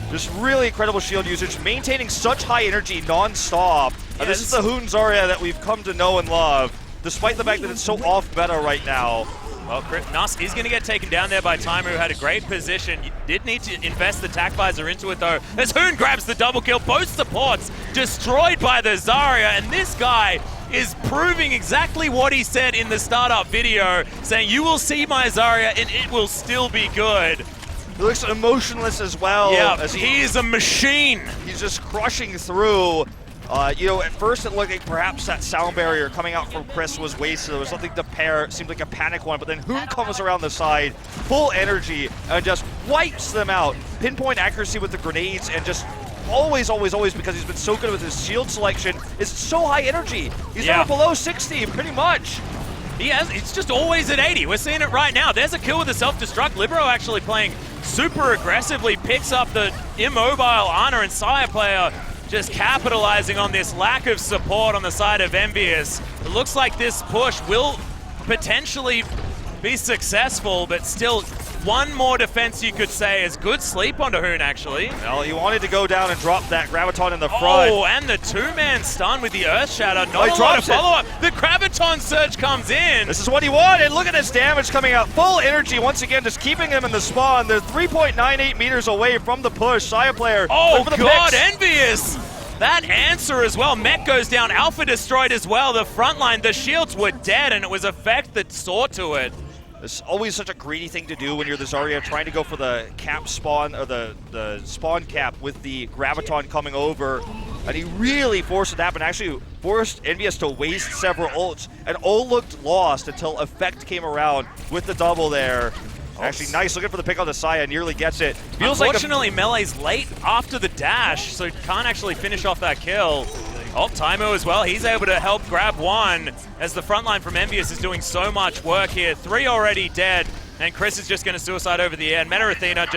Just really incredible shield usage, maintaining such high energy non-stop. Yeah, This is the Hoon Zarya that we've come to know and love, despite the fact that it's so off meta right now. Well, Nuss is going to get taken down there by Timer, who had a great position. You did need to invest the tack visor into it, though, as Hoon grabs the double kill. Both supports destroyed by the Zarya, and this guy is proving exactly what he said in the startup video, saying, you will see my Zarya, and it will still be good. He looks emotionless as well. Yeah, as he is a machine. He's just crushing through. You know, at first it looked like perhaps that sound barrier coming out from Chris was wasted. There was something to pair. It seemed like a panic one, but then Hoon comes around the side, full energy, and just wipes them out. Pinpoint accuracy with the grenades, and just always, because he's been so good with his shield selection, is so high energy. He's never below 60, pretty much. It's just always at 80. We're seeing it right now. There's a kill with the self-destruct. Libero actually playing super aggressively, picks up the immobile Ana, and Sire player just capitalizing on this lack of support on the side of EnVyUs. It looks like this push will potentially be successful, but still one more defense, you could say, is good sleep onto Hoon, actually. Well, he wanted to go down and drop that Graviton in the front. Oh, and the two-man stun with the Earth Shatter. Not a lot of follow-up. The Graviton Surge comes in. This is what he wanted. Look at this damage coming out. Full energy once again, just keeping him in the spawn. They're 3.98 meters away from the push. Saya player. Oh, for the God, picks. EnVyUs. That answer as well. Mech goes down. Alpha destroyed as well. The front line, the shields were dead, and it was Effect that saw to it. It's always such a greedy thing to do when you're the Zarya, trying to go for the cap spawn, or the spawn cap with the Graviton coming over. And he really forced it to happen. Actually forced EnVyUs to waste several ults. And all looked lost until Effect came around with the double there. Actually, nice. Looking for the pick on the Saya, nearly gets it. Feels Unfortunately, Melee's late after the dash, so can't actually finish off that kill. Oh, Taimo as well. He's able to help grab one as the front line from EnVyUs is doing so much work here. 3 already dead, and Chris is just going to suicide over the air. And Meta Athena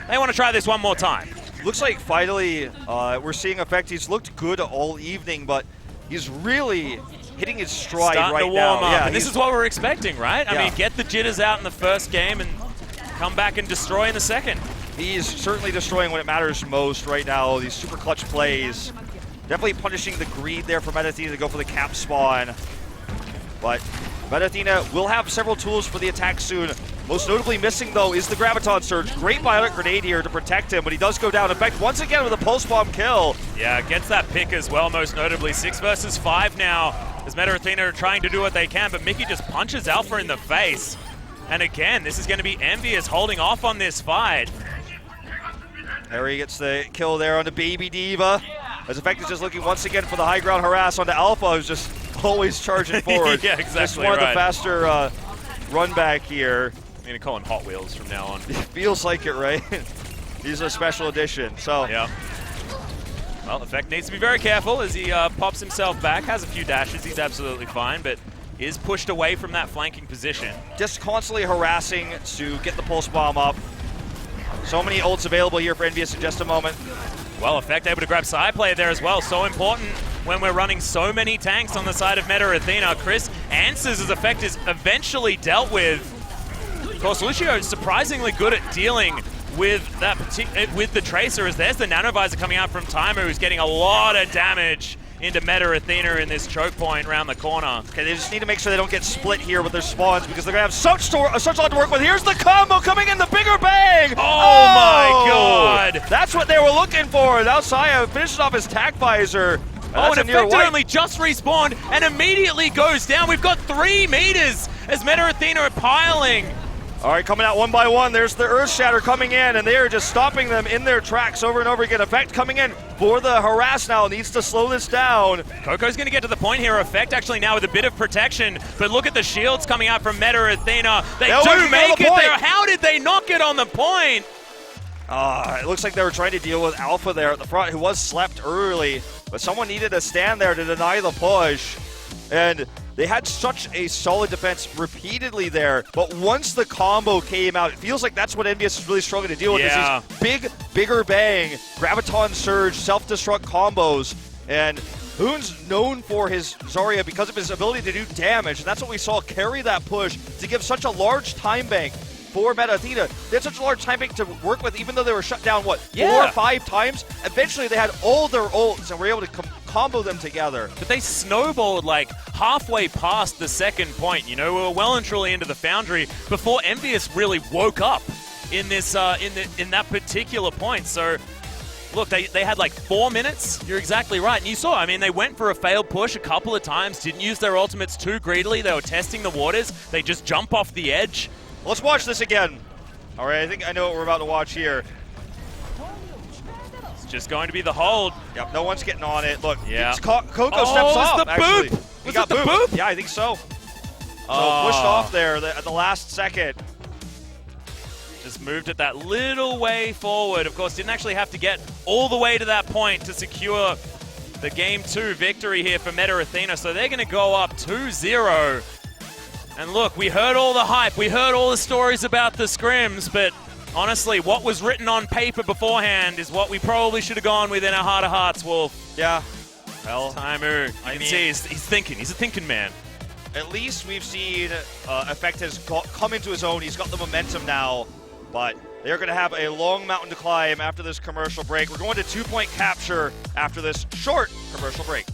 they want to try this one more time. Looks like finally we're seeing Effect. He's looked good all evening, but he's really hitting his stride Starting right to warm now. up. Yeah, and this is what we're expecting, right? I Yeah. mean, get the jitters out in the first game and come back and destroy in the second. He's certainly destroying when it matters most right now. These super clutch plays. Definitely punishing the greed there for Meta Athena to go for the cap spawn. But Meta Athena will have several tools for the attack soon. Most notably missing, though, is the Graviton Surge. Great Violet Grenade here to protect him, but he does go down. In fact, once again with a Pulse Bomb kill. Yeah, gets that pick as well, most notably. 6 versus 5 now, as Meta Athena are trying to do what they can, but Mickey just punches Alpha in the face. And again, this is going to be EnVyUs holding off on this fight. Harry gets the kill there on the Baby Diva. As Effect is just looking once again for the high ground harass onto Alpha, who's just always charging forward. Yeah, exactly. Just one of the faster run back here. I'm going to call him Hot Wheels from now on. It feels like it, right? He's a special edition, so. Yeah. Well, Effect needs to be very careful as he pops himself back, has a few dashes, he's absolutely fine, but is pushed away from that flanking position. Just constantly harassing to get the Pulse Bomb up. So many ults available here for EnVyUs in just a moment. Well, Effect able to grab side player there as well. So important when we're running so many tanks on the side of Meta Athena. Chris answers as Effect is eventually dealt with. Of course, Lucio is surprisingly good at dealing with that with the Tracer, as there's the Nanovisor coming out from Timer, who's getting a lot of damage into Meta Athena in this choke point around the corner. Okay, they just need to make sure they don't get split here with their spawns, because they're going to have such a lot to work with. Here's the combo coming in, the bigger bang! Oh my God! That's what they were looking for. Now Saya finishes off his tack visor. Oh, and Effect only just respawned and immediately goes down. We've got 3 meters as Meta Athena are piling. All right, coming out one by one. There's the Earth Shatter coming in, and they are just stopping them in their tracks over and over again. Effect coming in for the harass now. Needs to slow this down. Coco's going to get to the point here. Effect actually now with a bit of protection, but look at the shields coming out from Meta Athena. They do make it there. How did they not get on the point? It looks like they were trying to deal with Alpha there at the front, who was slept early, but someone needed to stand there to deny the push. And they had such a solid defense repeatedly there, but once the combo came out, it feels like that's what EnVyUs is really struggling to deal with. Yeah. Is these bigger bang, Graviton Surge, self-destruct combos, and Hoon's known for his Zarya because of his ability to do damage, and that's what we saw carry that push to give such a large time bank for Meta Athena. They had such a large time bank to work with, even though they were shut down, what, 4 or 5 times? Eventually they had all their ults and were able to combo them together. But they snowballed like halfway past the second point. You know, we were well and truly into the Foundry before EnVyUs really woke up in this in that particular point. So look, they had like 4 minutes. You're exactly right. And you saw, I mean, they went for a failed push a couple of times, didn't use their ultimates too greedily. They were testing the waters. They just jump off the edge. Let's watch this again. All right, I think I know what we're about to watch here. It's just going to be the hold. Yep, no one's getting on it. Look, yeah. Coco steps off, the actually. boop? He Was got it the booped. boop? Yeah, I think so. So pushed off there at the last second. Just moved it that little way forward. Of course, didn't actually have to get all the way to that point to secure the Game 2 victory here for Meta Athena. So they're going to go up 2-0. And look, we heard all the hype. We heard all the stories about the scrims. But honestly, what was written on paper beforehand is what we probably should have gone with in our heart of hearts, Wolf. Yeah. Well, Timer, you can see he's thinking. He's a thinking man. At least we've seen Effect has come into his own. He's got the momentum now. But they're going to have a long mountain to climb after this commercial break. We're going to 2-point capture after this short commercial break.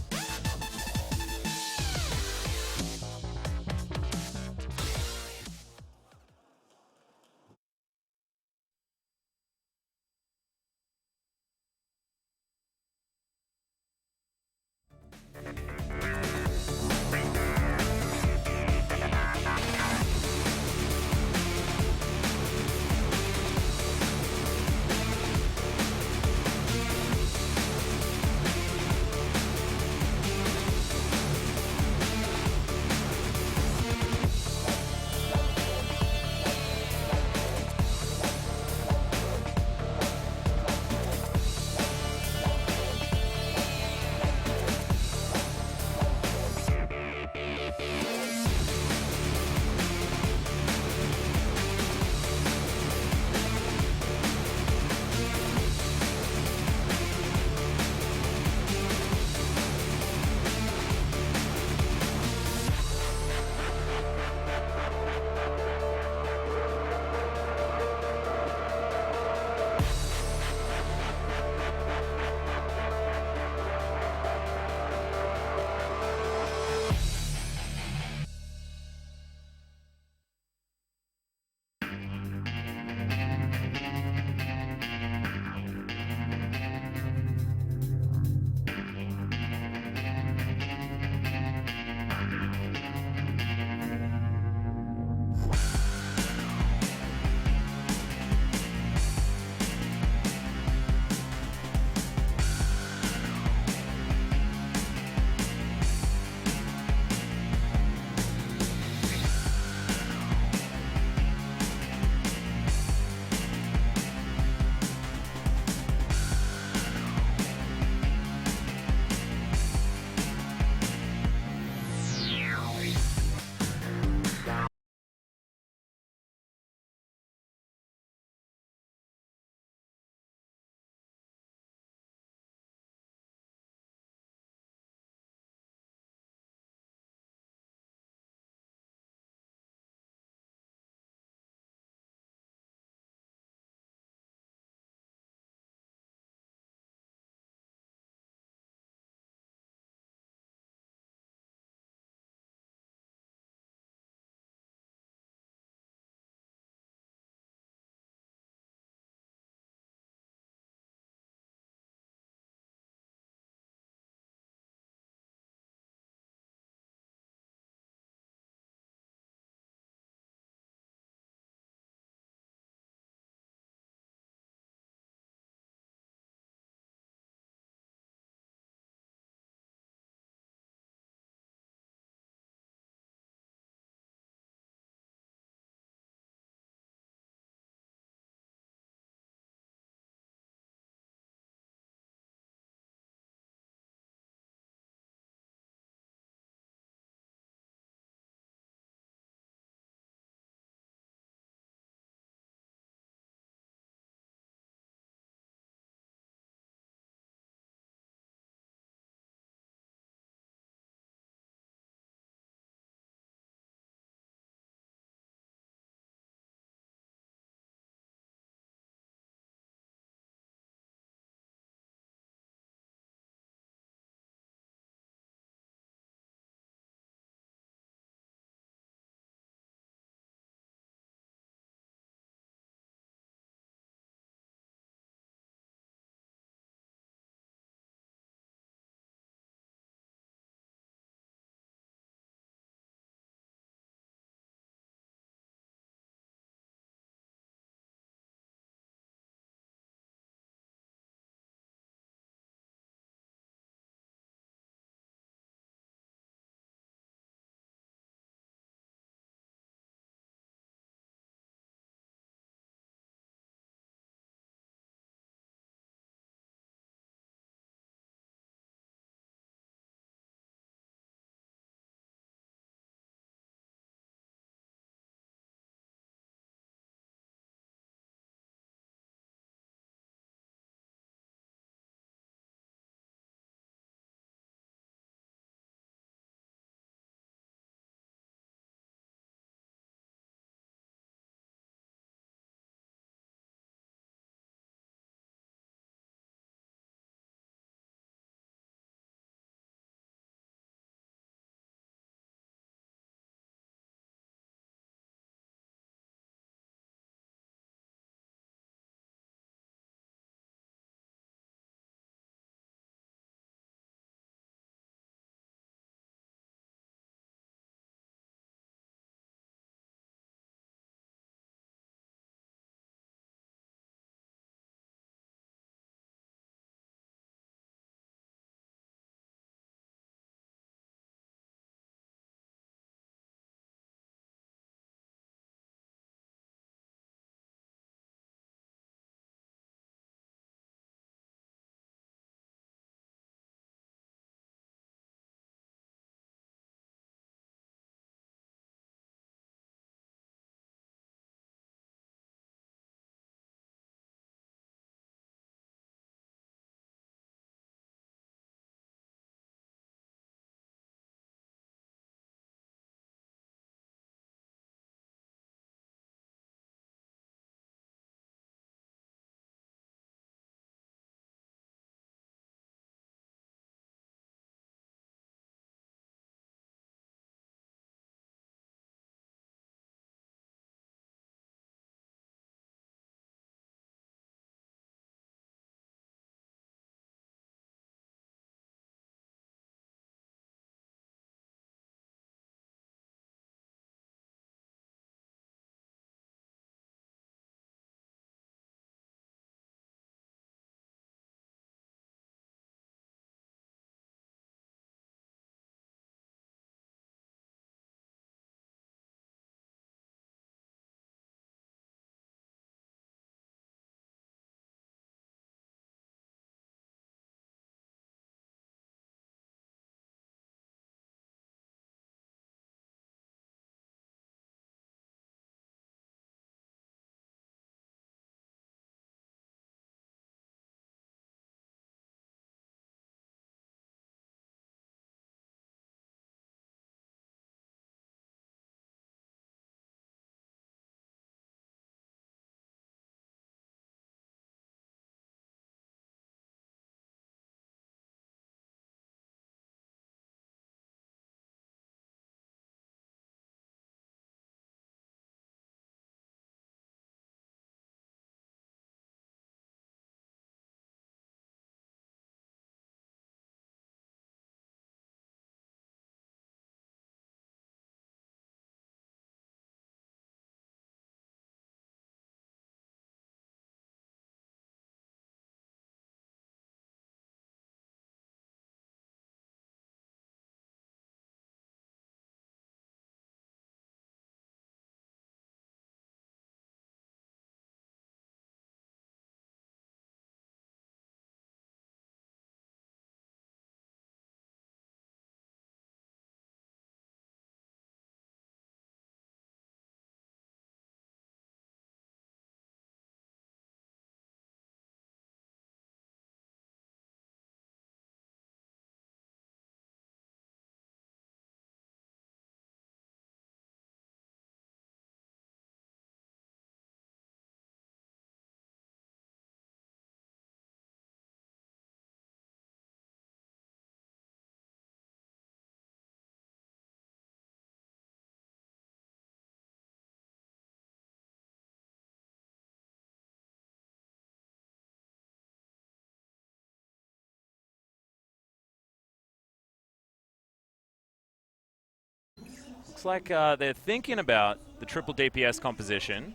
Looks like they're thinking about the triple DPS composition,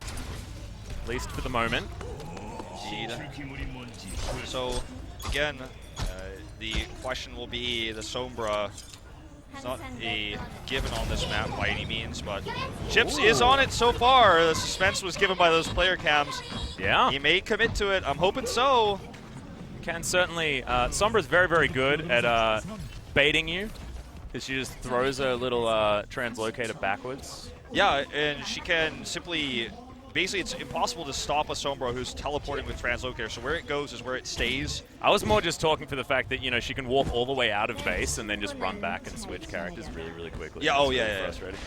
at least for the moment. Indeed. So, again, the question will be the Sombra. It's not a given on this map by any means, but Chips is on it so far. The suspense was given by those player cams. Yeah. He may commit to it. I'm hoping so. Can certainly. Sombra's very, very good at baiting you, because she just throws her little translocator backwards. Yeah, and she can simply... Basically, it's impossible to stop a Sombra who's teleporting with translocator, so where it goes is where it stays. I was more just talking for the fact that, you know, she can walk all the way out of base and then just run back and switch characters really, really quickly. Yeah, It's oh yeah, really yeah. frustrating.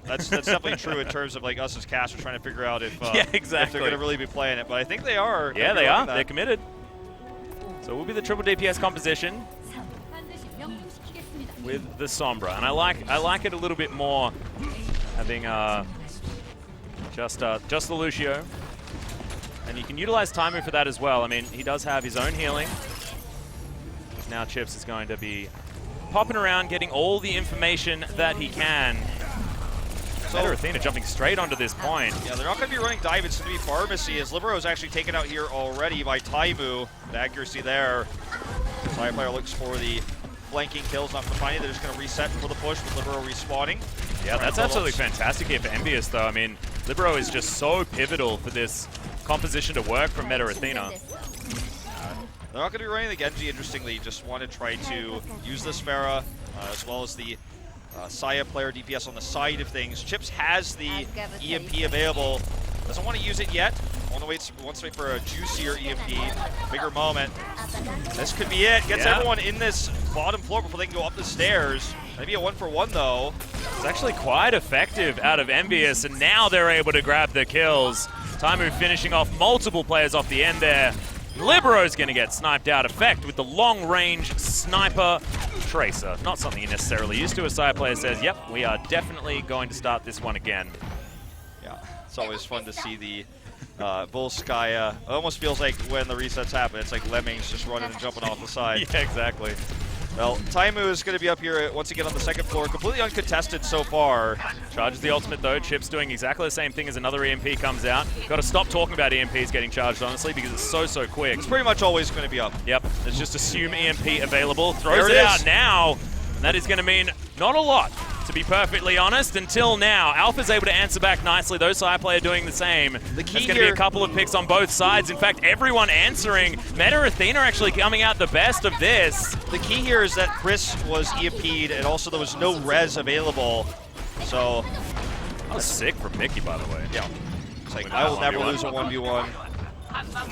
That's definitely true in terms of like us as casters trying to figure out if Yeah, if exactly. they're going to really be playing it. But I think they are. Yeah, They're they are. that. They're committed. So it will be the triple DPS composition with the Sombra, and I like it a little bit more having just the Lucio, and you can utilize Taimu for that as well. I mean, he does have his own healing. Now Chips is going to be popping around, getting all the information that he can. So Athena jumping straight onto this point. Yeah, they're not going to be running dive. It's going to be Pharmacy, as Libero is actually taken out here already by Taimu. The accuracy there. Side player looks for the flanking kills, not going to find it. They're just going to reset for the push with Libero respawning. Yeah, that's absolutely fantastic here for EnVyUs, though. I mean, Libero is just so pivotal for this composition to work from Meta Athena. They're not going to be running the Genji, interestingly. Just want to try to use the Sphera, as well as the Saya player DPS on the side of things. Chips has the EMP available. Doesn't want to use it yet. Wants to wait for a juicier EMP, bigger moment. This could be it. Gets everyone in this bottom floor before they can go up the stairs. Maybe a 1-for-1 though. It's actually quite effective out of EnVyUs, and now they're able to grab the kills. Taimu finishing off multiple players off the end there. Libero's going to get sniped out effect with the long-range sniper tracer. Not something you're necessarily used to. A side player says, yep, we are definitely going to start this one again. Yeah, it's always fun to see the Volskaya. It almost feels like when the resets happen, it's like lemmings just running and jumping off the side. Yeah, exactly. Well, Taimu is going to be up here once again on the second floor, completely uncontested so far. Charges the ultimate though. Chips doing exactly the same thing as another EMP comes out. Got to stop talking about EMPs getting charged, honestly, because it's so quick. It's pretty much always going to be up. Yep, let's just assume EMP available. Throws it out now. And that is going to mean not a lot, to be perfectly honest, until now. Alpha's able to answer back nicely. Those side player doing the same. The key There's going to be a couple of picks on both sides. In fact, everyone answering. Meta Athena actually coming out the best of this. The key here is that Chris was EMP'd, and also there was no res available. So that was sick from Mickey, by the way. Yeah. It's like, I will never lose a 1v1.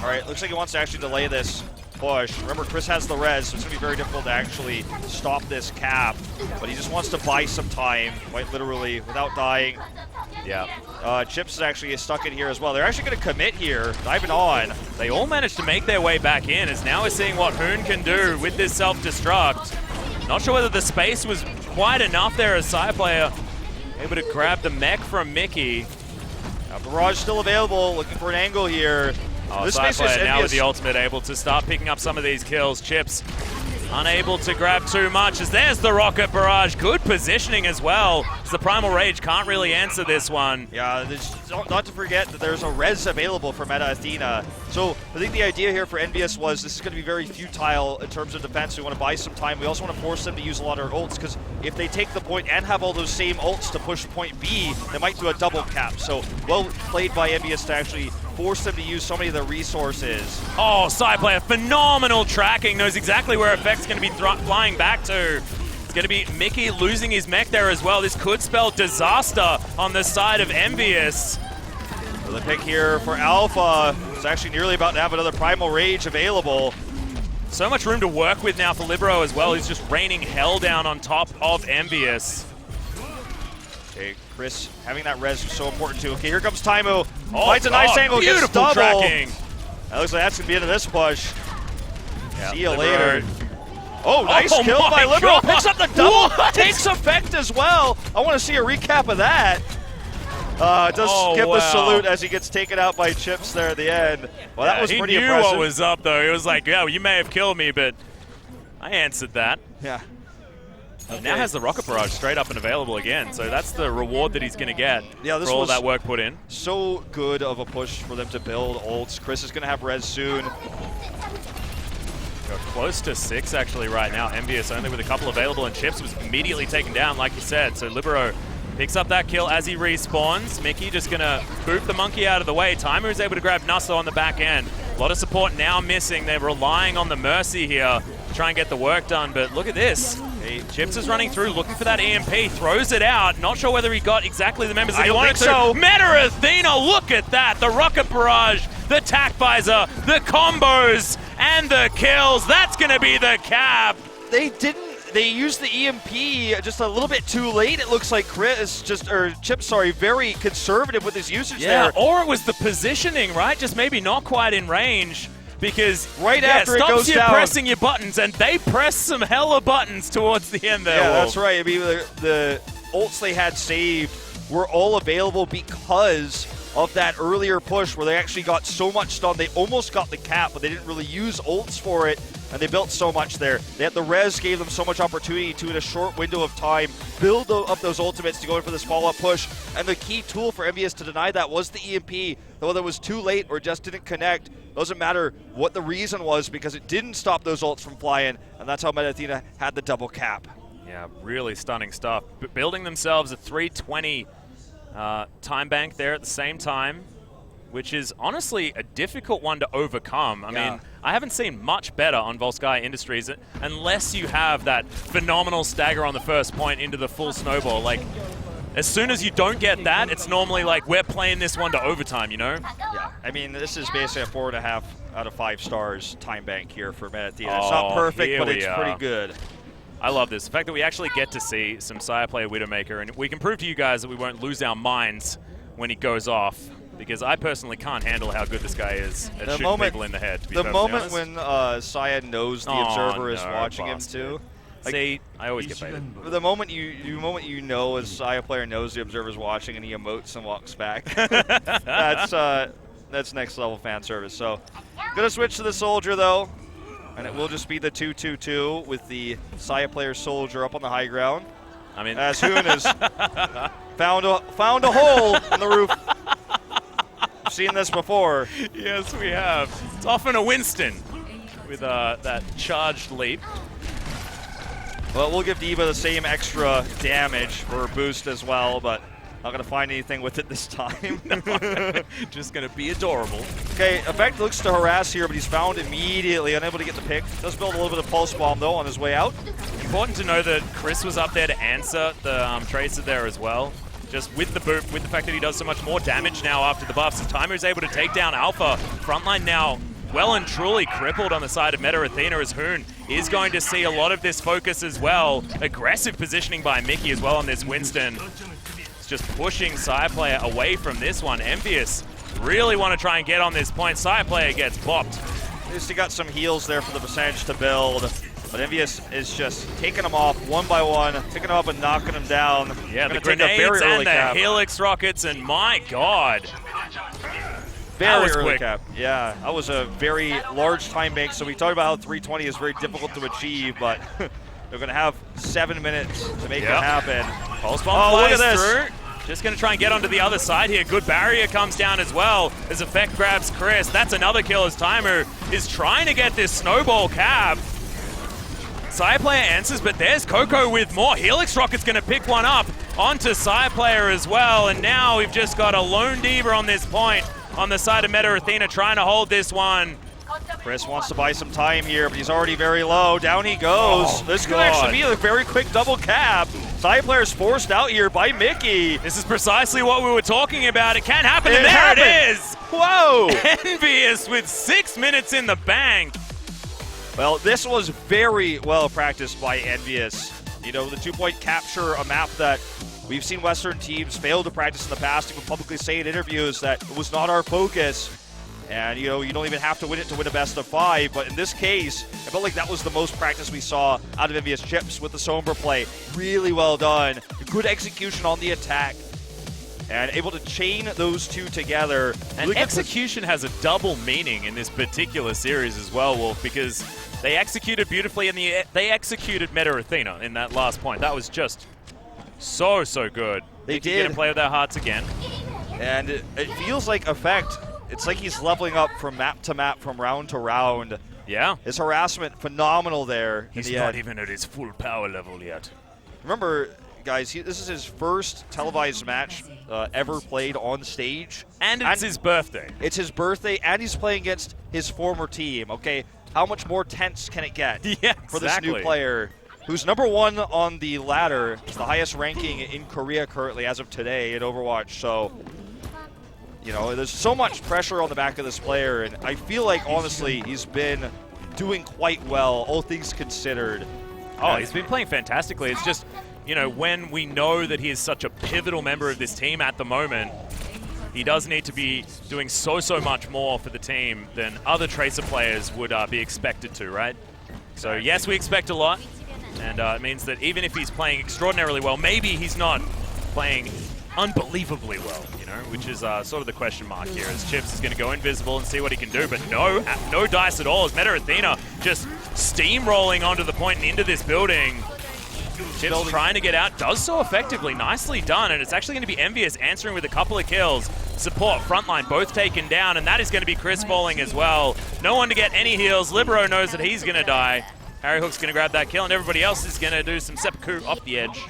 All right, looks like he wants to actually delay this push. Remember, Chris has the res, so it's going to be very difficult to actually stop this cap. But he just wants to buy some time, quite literally, without dying. Yeah. Chips is actually stuck in here as well. They're actually going to commit here, diving on. They all managed to make their way back in, as now we're seeing what Hoon can do with this self-destruct. Not sure whether the space was quite enough there as side player able to grab the mech from Mickey. Barrage still available, looking for an angle here. Oh, this side space player is now with EnVyUs. the ultimate able to start picking up some of these kills. Chips unable to grab too much, as there's the rocket barrage. Good positioning as well, as the Primal Rage can't really answer this one. Yeah, not to forget that there's a res available for Meta Athena. So I think the idea here for EnVyUs was this is going to be very futile in terms of defense. We want to buy some time. We also want to force them to use a lot of ults, because if they take the point and have all those same ults to push point B, they might do a double cap. So well played by EnVyUs to actually force them to use so many of their resources. Oh, side player, phenomenal tracking. Knows exactly where Effect's going to be flying back to. It's going to be Mickey losing his mech there as well. This could spell disaster on the side of EnVyUs. So the pick here for Alpha is actually nearly about to have another Primal Rage available. So much room to work with now for Libero as well. He's just raining hell down on top of EnVyUs. Okay, Chris having that res was so important too. Okay, here comes Taimu. Oh, finds a nice angle, gets beautiful double. tracking. That looks like that's going to be into this push. Yeah, See you Libero. later. Oh, nice kill my by Libero. God. Picks up the double. What? Takes effect as well. I want to see a recap of that. Does skip a salute as he gets taken out by Chips there at the end. Well, that was pretty He knew impressive. what was up, though. He was like, yeah, you may have killed me, but I answered that. Yeah. Now has the rocket barrage straight up and available again, so that's the reward that he's going to get this for all was that work put in. So good of a push for them to build ults. Chris is going to have res soon. Got close to 6 actually right now. EnVyUs only with a couple available, and Chips was immediately taken down, like you said. So Libero picks up that kill as he respawns. Mickey just going to boot the monkey out of the way. Timer is able to grab Nusso on the back end. A lot of support now missing. They're relying on the Mercy here to try and get the work done, but look at this. Chips is running through, looking for that EMP, throws it out. Not sure whether he got exactly the members that he wanted to. So. Meta Athena, look at that. The rocket barrage, the tac visor, the combos, and the kills. That's going to be the cap. They used the EMP just a little bit too late. It looks like Chip, very conservative with his usage there. Or it was the positioning, right? Just maybe not quite in range. Because after it goes down, pressing your buttons, and they press some hella buttons towards the end there. Yeah, that's right. I mean, the ults they had saved were all available because of that earlier push where they actually got so much stun. They almost got the cap, but they didn't really use ults for it, and they built so much there. They had the res gave them so much opportunity to, in a short window of time, build up those ultimates to go in for this follow-up push. And the key tool for EnVyUs to deny that was the EMP. Whether it was too late or just didn't connect, doesn't matter what the reason was, because it didn't stop those ults from flying, and that's how Meta Athena had the double cap. Yeah, really stunning stuff. But building themselves a 320 time bank there at the same time, which is honestly a difficult one to overcome. I mean, I haven't seen much better on Volsky Industries unless you have that phenomenal stagger on the first point into the full snowball. Like, as soon as you don't get that, it's normally like, we're playing this one to overtime, you know? Yeah, I mean, this is basically a 4.5 out of 5 stars time bank here for Meta Athena. It's not perfect, but it's pretty good. I love this. The fact that we actually get to see some Sire player Widowmaker, and we can prove to you guys that we won't lose our minds when he goes off, because I personally can't handle how good this guy is at shooting people in the head, to be The moment honest. when Saya knows the observer is watching him too. Like, see, I always get baited. The moment you know a Saya player knows the observer's watching and he emotes and walks back, that's next level fan service. So, gonna switch to the soldier though, and it will just be the 2-2-2 with the Saya player soldier up on the high ground. I mean, as Hoon has found a hole in the roof. I've seen this before. Yes, we have. It's often a Winston with that charged leap. Well, we'll give D.Va the same extra damage for boost as well, but not going to find anything with it this time. Just going to be adorable. Okay, Effect looks to harass here, but he's found immediately, unable to get the pick. Does build a little bit of pulse bomb, though, on his way out. Important to know that Chris was up there to answer the Tracer there as well. Just with the boot, with the fact that he does so much more damage now after the buffs. The Timer is able to take down Alpha. Frontline now well and truly crippled on the side of Meta Athena, as Hoon is going to see a lot of this focus as well. Aggressive positioning by Mickey as well on this Winston. It's just pushing Sire player away from this one. EnVyUs really want to try and get on this point. Sire player gets bopped. At least he got some heals there for the percentage to build. But EnVyUs is just taking them off one by one, picking them up and knocking them down. Yeah, the grenades and the Helix rockets, and my God. Very early cap. Yeah, that was a very large time bank. So we talked about how 320 is very difficult to achieve, but they're going to have 7 minutes to make it happen. Pulse bomb flies through. Just going to try and get onto the other side here. Good barrier comes down as well as Effect grabs Chris. That's another kill as Timer is trying to get this snowball cap. Sire player answers, but there's Coco with more. Helix Rocket's going to pick one up onto Sire player as well. And now we've just got a lone D.Va on this point on the side of Meta Athena trying to hold this one. Chris wants to buy some time here, but he's already very low. Down he goes. This could actually be a very quick double cap. Side player's forced out here by Mickey. This is precisely what we were talking about. It can happen, and there it is. Whoa! EnVyUs with 6 minutes in the bank. Well, this was very well practiced by EnVyUs. You know, the 2-point capture, a map that we've seen Western teams fail to practice in the past. Even publicly say in interviews that it was not our focus. And, you know, you don't even have to win it to win a best of 5. But in this case, I felt like that was the most practice we saw out of EnVyUs. Chips with the Sombra play. Really well done. Good execution on the attack. and able to chain those two together. And Really good execution has a double meaning in this particular series as well, Wolf, because they executed beautifully, and they executed Meta Athena in that last point. That was just so good. They can get did. and play with their hearts again. And it feels like Effect, it's like he's leveling up from map to map, from round to round. Yeah. His harassment, phenomenal there. He's in the not end. even at his full power level yet. Remember, guys, this is his first televised match ever played on stage. And it's his birthday. It's his birthday, and he's playing against his former team. Okay, how much more tense can it get Yeah, for this new exactly. player who's #1 on the ladder? It's the highest ranking in Korea currently as of today in Overwatch. So, you know, there's so much pressure on the back of this player, and I feel like, honestly, he's been doing quite well, all things considered. Oh, he's been playing fantastically. It's just, you know, when we know that he is such a pivotal member of this team at the moment, he does need to be doing so much more for the team than other Tracer players would be expected to, right? So yes, we expect a lot, and it means that even if he's playing extraordinarily well, maybe he's not playing unbelievably well, you know, which is sort of the question mark here, as Chips is going to go invisible and see what he can do, but no dice at all, as Meta Athena just steamrolling onto the point and into this building. Chips trying to get out, does so effectively, nicely done, and it's actually going to be EnVyUs answering with a couple of kills. Support, frontline, both taken down, and that is going to be Chris falling as well. No one to get any heals. Libero knows that he's going to die. Harry Hook's going to grab that kill, and everybody else is going to do some seppuku off the edge.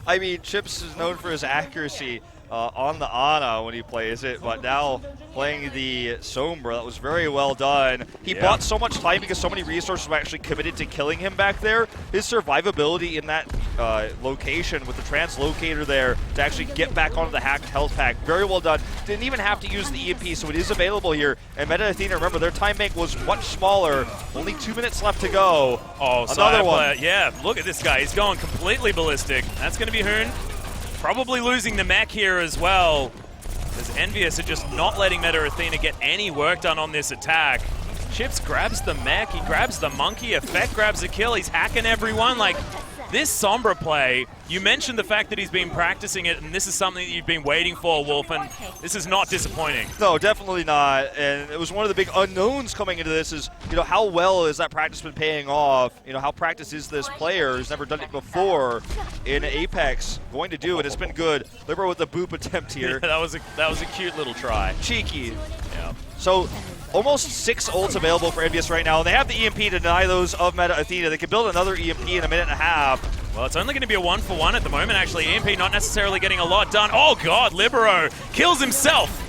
I mean, Chips is known for his accuracy on the Ana when he plays it, but now playing the Sombra, that was very well done. He bought so much time because so many resources were actually committed to killing him back there. His survivability in that location with the translocator there to actually get back onto the hacked health pack, very well done. Didn't even have to use the EMP, so it is available here. And Meta Athena, remember, their time bank was much smaller. Only 2 minutes left to go. Oh, another one. Yeah, look at this guy. He's going completely ballistic. That's going to be Hoon. Probably losing the mech here as well, as EnVyUs are just not letting Meta Athena get any work done on this attack. Chips grabs the mech, he grabs the monkey, Effect grabs a kill, he's hacking everyone. Like, this Sombra play, you mentioned the fact that he's been practicing it, and this is something that you've been waiting for, Wolf, and this is not disappointing. No, definitely not. And it was one of the big unknowns coming into this is, you know, how well has that practice been paying off? You know, how practiced is this player who's never done it before in Apex going to do it? It's been good. Libero with the boop attempt here. Yeah, that was a cute little try. Cheeky. Yeah. So almost 6 ults available for EnVyUs right now, and they have the EMP to deny those of Meta Athena. They can build another EMP in a minute and a half. Well, it's only going to be a 1-for-1 at the moment, actually. EMP not necessarily getting a lot done. Oh, God, Libero kills himself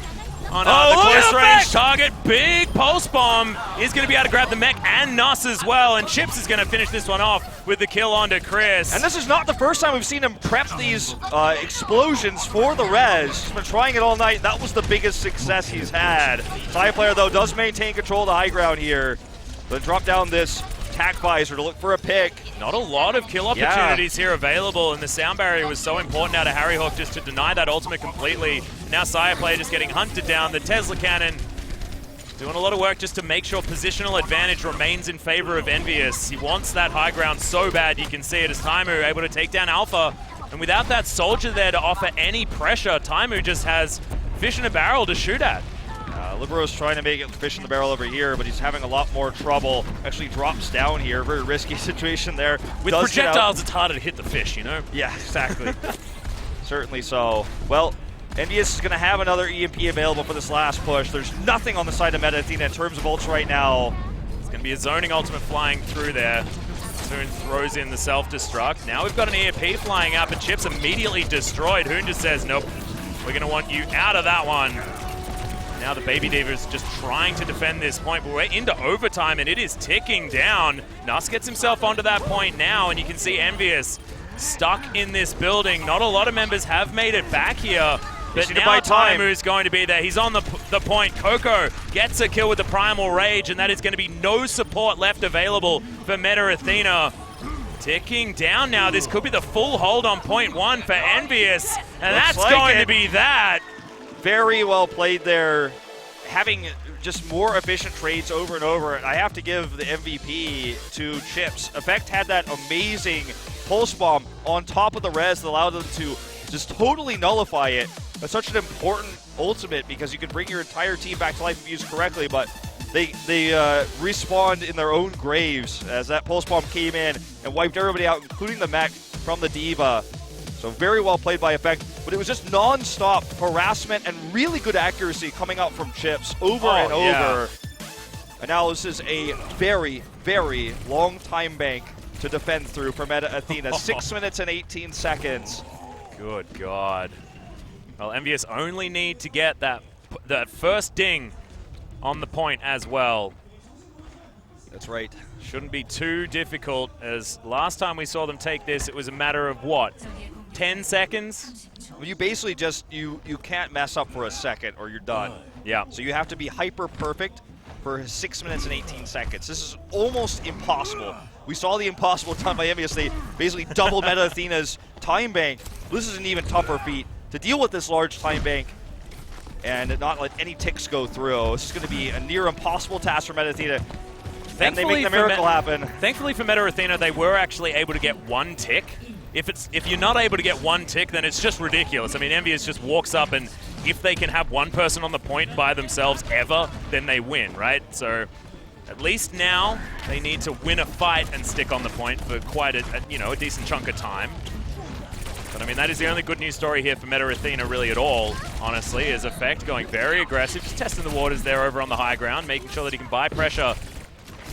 on the close-range target. Big pulse bomb is going to be able to grab the mech and Nuss as well, and Chips is going to finish this one off with the kill onto Chris. And this is not the first time we've seen him prep these explosions for the res. He's been trying it all night. That was the biggest success he's had. Side player, though, does maintain control of the high ground here. But drop down this tack visor to look for a pick. Not a lot of kill opportunities here available, and the sound barrier was so important out of Harry Hawk just to deny that ultimate completely. Now Sire player just getting hunted down. The Tesla cannon doing a lot of work just to make sure positional advantage remains in favor of EnVyUs. He wants that high ground so bad. You can see it as Taimu able to take down Alpha, and without that soldier there to offer any pressure, Taimu just has fish in a barrel to shoot at. Libero's trying to make it fish in the barrel over here, but he's having a lot more trouble. Actually drops down here. Very risky situation there. With projectiles, it's harder to hit the fish, you know? Yeah, exactly. Certainly so. Well, EnVyUs is going to have another EMP available for this last push. There's nothing on the side of Meta Athena in terms of ults right now. It's going to be a zoning ultimate flying through there. Hoon throws in the self-destruct. Now we've got an EMP flying up, and Chips immediately destroyed. Hoon just says, nope, we're going to want you out of that one. Now the Baby Diva is just trying to defend this point, but we're into overtime and it is ticking down. Nuss gets himself onto that point now, and you can see EnVyUs stuck in this building. Not a lot of members have made it back here, but now Taimu is going to be there. He's on the point. Coco gets a kill with the Primal Rage, and that is going to be no support left available for Meta Athena. Ticking down now. This could be the full hold on point 1 for EnVyUs, and that's going to be that. Very well played there, having just more efficient trades over and over. And I have to give the MVP to Chips. Effect had that amazing pulse bomb on top of the res that allowed them to just totally nullify it. It's such an important ultimate because you can bring your entire team back to life if you use it correctly, but they respawned in their own graves as that pulse bomb came in and wiped everybody out, including the mech from the D.Va. So very well played by Effect, but it was just non-stop harassment and really good accuracy coming out from Chips over and over. Yeah. And now this is a very, very long time bank to defend through for Meta Athena. 6 minutes and 18 seconds. Good God. Well, EnVyUs only need to get that first ding on the point as well. That's right. Shouldn't be too difficult, as last time we saw them take this, it was a matter of what? 10 seconds? Well, you basically just, you can't mess up for a second or you're done. Yeah. So you have to be hyper perfect for 6 minutes and 18 seconds. This is almost impossible. We saw the impossible done by EnVyUs. They basically doubled Meta Athena's time bank. This is an even tougher feat to deal with this large time bank and not let any ticks go through. This is going to be a near impossible task for Meta Athena. And they make the miracle happen. Thankfully for Meta Athena, they were actually able to get one tick. If you're not able to get one tick, then it's just ridiculous. I mean, EnVyUs just walks up, and if they can have one person on the point by themselves ever, then they win, right? So at least now they need to win a fight and stick on the point for quite a decent chunk of time. But I mean, that is the only good news story here for Meta Athena really at all, honestly, is Effect going very aggressive, just testing the waters there over on the high ground, making sure that he can buy pressure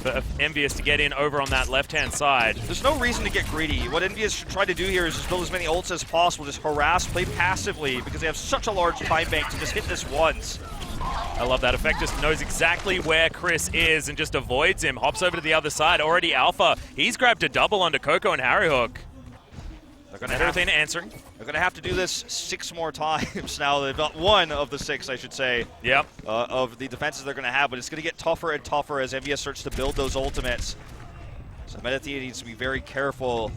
for EnVyUs to get in over on that left-hand side. There's no reason to get greedy. What EnVyUs should try to do here is just build as many ults as possible, just harass, play passively, because they have such a large time bank to just hit this once. I love that. Effect just knows exactly where Chris is and just avoids him. Hops over to the other side. Already Alpha. He's grabbed a double onto Coco and Harry Hook. Meta Athena answering. They're going to have to do this 6 more times now. They've got 1 of the 6, I should say, Yep. of the defenses they're going to have, but it's going to get tougher and tougher as EnVyUs starts to build those ultimates. So Meta Athena needs to be very careful,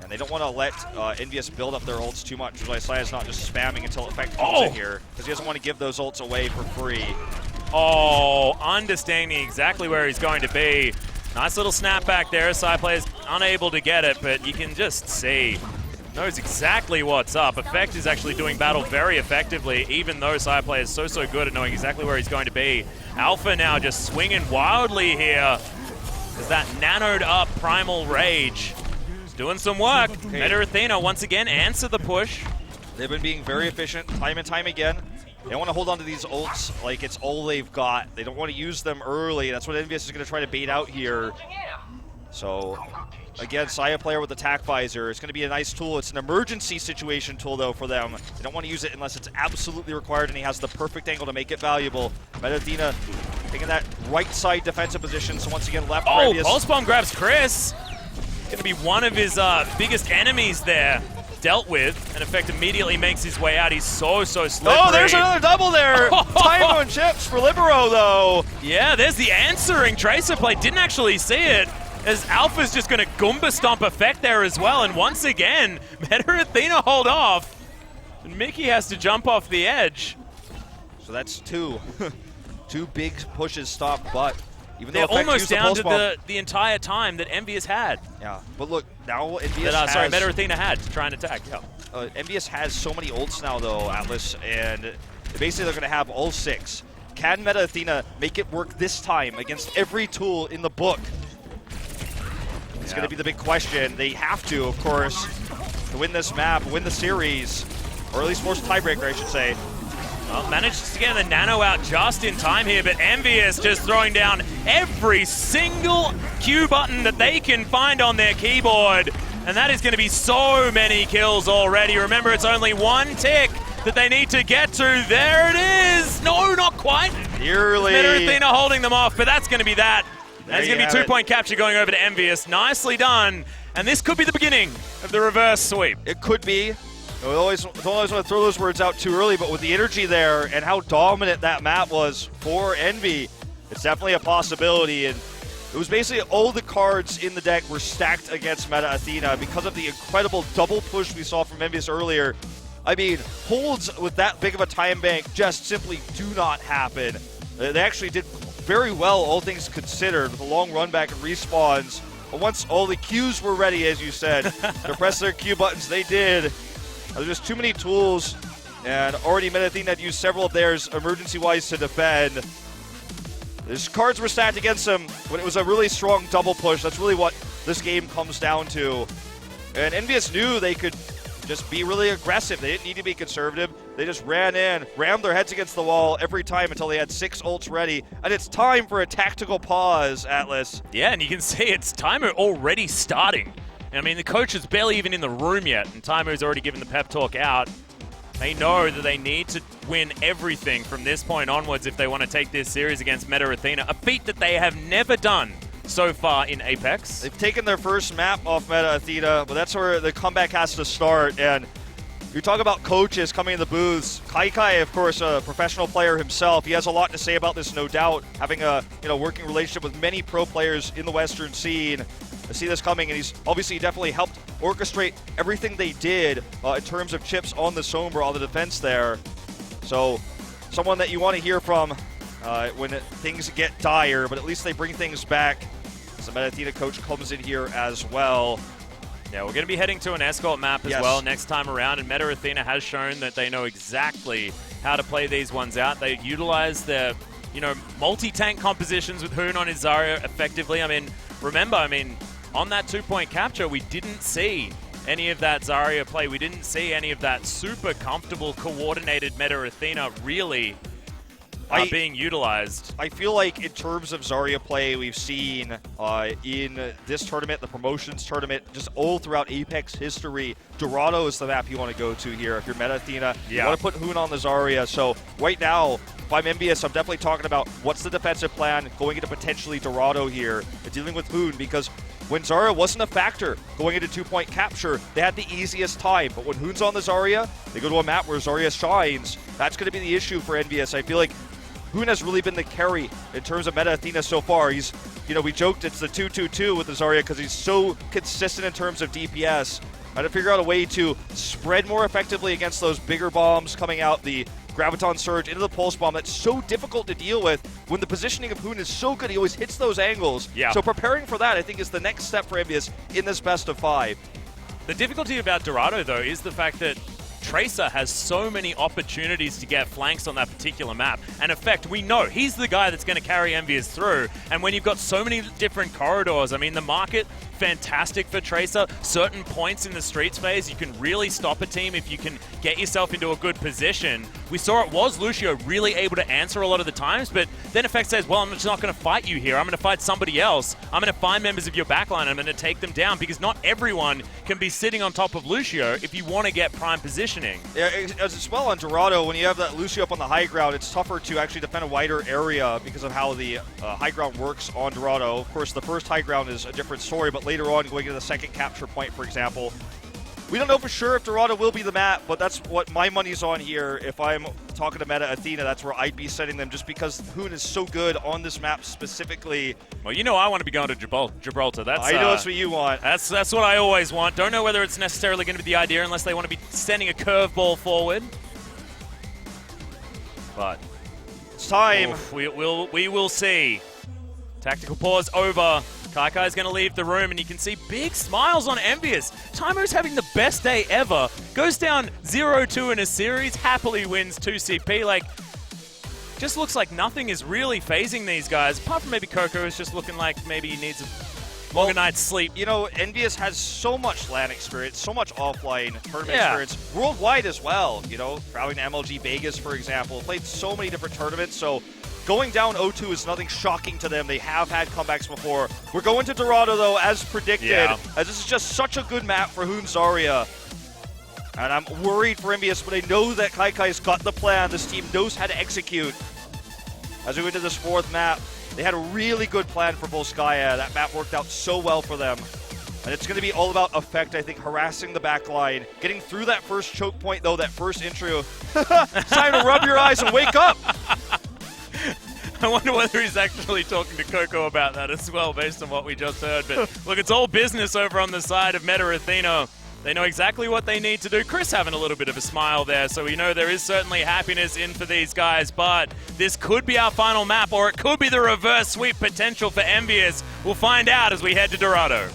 and they don't want to let EnVyUs build up their ults too much, which is why Saya's not just spamming until Effect comes in here, because he doesn't want to give those ults away for free. Oh, understanding exactly where he's going to be. Nice little snapback there. Side player's unable to get it, but you can just see. Knows exactly what's up. Effect is actually doing battle very effectively, even though side player is so good at knowing exactly where he's going to be. Alpha now just swinging wildly here. There's that nanoed up Primal Rage. He's doing some work. Okay. Meta Athena once again answer the push. They've been being very efficient time and time again. They don't want to hold on to these ults like it's all they've got. They don't want to use them early. That's what EnVyUs is going to try to bait out here. So, again, Saya player with Attack Visor. It's going to be a nice tool. It's an emergency situation tool, though, for them. They don't want to use it unless it's absolutely required, and he has the perfect angle to make it valuable. Meta Athena taking that right side defensive position. So once again, left. Oh, Pulse Bomb grabs Chris. Going to be one of his biggest enemies there. Dealt with, and Effect immediately makes his way out. He's so slippery. Oh, there's another double there. Time on chips for Libero, though. Yeah, there's the answering Tracer play. Didn't actually see it, as Alpha's just going to Goomba Stomp Effect there as well. And once again, Meta Athena hold off. And Mickey has to jump off the edge. So that's 2. 2 big pushes stop, but even They're though Effect almost used the down pulse to bomb, the entire time that EnVyUs had. Yeah, but look, now EnVyUs has... Sorry, Meta Athena had to try and attack. Yeah. EnVyUs has so many ults now, though, Atlas, and basically they're going to have all 6. Can Meta Athena make it work this time against every tool in the book? It's going to be the big question. They have to, of course, to win this map, win the series, or at least force a tiebreaker, I should say. Well, managed to get the nano out just in time here, but EnVyUs just throwing down every single Q button that they can find on their keyboard. And that is going to be so many kills already. Remember, it's only 1 tick that they need to get to. There it is! No, not quite. Nearly. Meta Athena holding them off, but that's going to be that. That's There going to you be 2-point capture going over to EnVyUs. Nicely done. And this could be the beginning of the reverse sweep. It could be. Don't always want to throw those words out too early, but with the energy there and how dominant that map was for Envy, it's definitely a possibility. And it was basically all the cards in the deck were stacked against Meta Athena because of the incredible double push we saw from EnVyUs earlier. I mean, holds with that big of a time bank just simply do not happen. They actually did very well, all things considered, with a long run back and respawns. But once all the Qs were ready, as you said, to press their Q buttons, they did. There's just too many tools, and already Meta Athena had used several of theirs emergency-wise to defend. His cards were stacked against him when it was a really strong double push. That's really what this game comes down to. And EnVyUs knew they could just be really aggressive. They didn't need to be conservative. They just ran in, rammed their heads against the wall every time until they had 6 ults ready. And it's time for a tactical pause, Atlas. Yeah, and you can see it's timer already starting. I mean, the coach is barely even in the room yet, and Timer's already given the pep talk out. They know that they need to win everything from this point onwards if they want to take this series against Meta Athena, a feat that they have never done so far in Apex. They've taken their first map off Meta Athena, but that's where the comeback has to start. And you talk about coaches coming in the booths. Kai, of course, a professional player himself. He has a lot to say about this, no doubt. Having a working relationship with many pro players in the Western scene. I see this coming, and he's obviously definitely helped orchestrate everything they did in terms of chips on the Sombra, on the defense there. So, someone that you want to hear from when things get dire, but at least they bring things back. So Meta Athena coach comes in here as well. Yeah, we're going to be heading to an escort map as well next time around, and Meta Athena has shown that they know exactly how to play these ones out. They utilize their, multi-tank compositions with Hoon on his Zarya effectively. I mean, remember, on that 2-point capture, we didn't see any of that Zarya play. We didn't see any of that super comfortable, coordinated Meta Athena really being utilized. I feel like in terms of Zarya play we've seen in this tournament, the promotions tournament, just all throughout Apex history, Dorado is the map you want to go to here. If you're Meta Athena, you want to put Hoon on the Zarya. So right now, if I'm EnVyUs, I'm definitely talking about what's the defensive plan going into potentially Dorado here, dealing with Hoon, because when Zarya wasn't a factor going into 2-point capture, they had the easiest time. But when Hoon's on the Zarya, they go to a map where Zarya shines. That's going to be the issue for EnVyUs. I feel like Hoon has really been the carry in terms of Meta Athena so far. He's, we joked it's the 2-2-2 with the Zarya because he's so consistent in terms of DPS. Trying to figure out a way to spread more effectively against those bigger bombs coming out, the Graviton Surge into the Pulse Bomb. That's so difficult to deal with when the positioning of Hoon is so good. He always hits those angles. Yeah. So preparing for that, I think, is the next step for EnVyUs in this best of 5. The difficulty about Dorado, though, is the fact that Tracer has so many opportunities to get flanks on that particular map. And in fact, we know he's the guy that's going to carry EnVyUs through. And when you've got so many different corridors, the market, fantastic for Tracer. Certain points in the streets phase, you can really stop a team if you can get yourself into a good position. We saw it was Lucio really able to answer a lot of the times, but then Effect says, well, I'm just not going to fight you here. I'm going to fight somebody else. I'm going to find members of your backline. I'm going to take them down, because not everyone can be sitting on top of Lucio if you want to get prime positioning. Yeah, as well on Dorado, when you have that Lucio up on the high ground, it's tougher to actually defend a wider area because of how the high ground works on Dorado. Of course, the first high ground is a different story, but later on, going to the second capture point, for example, we don't know for sure if Dorado will be the map, but that's what my money's on here. If I'm talking to Meta Athena, that's where I'd be setting them, just because Hoon is so good on this map specifically. Well, I want to be going to Gibraltar. That's, I know that's what you want. That's what I always want. Don't know whether it's necessarily going to be the idea unless they want to be sending a curveball forward. But it's time. We will see. Tactical pause over. Kaikai's going to leave the room, and you can see big smiles on EnVyUs. Timer's having the best day ever. Goes down 0-2 in a series, happily wins 2 CP. Just looks like nothing is really phasing these guys, apart from maybe Coco is just looking like maybe he needs a longer night's sleep. EnVyUs has so much LAN experience, so much offline tournament experience, worldwide as well. Traveling to MLG Vegas, for example, played so many different tournaments, so going down 0-2 is nothing shocking to them. They have had comebacks before. We're going to Dorado, though, as predicted, as this is just such a good map for Hoon Zarya. And I'm worried for EnVyUs, but I know that Kaikai's got the plan. This team knows how to execute. As we went to this 4th map, they had a really good plan for Volskaya. That map worked out so well for them. And it's going to be all about effect, I think, harassing the backline. Getting through that first choke point, though, that first intro. It's time to rub your eyes and wake up. I wonder whether he's actually talking to Coco about that as well, based on what we just heard. But look, it's all business over on the side of Meta Athena. They know exactly what they need to do. Chris having a little bit of a smile there, so we know there is certainly happiness in for these guys, but this could be our final map, or it could be the reverse sweep potential for EnVyUs. We'll find out as we head to Dorado.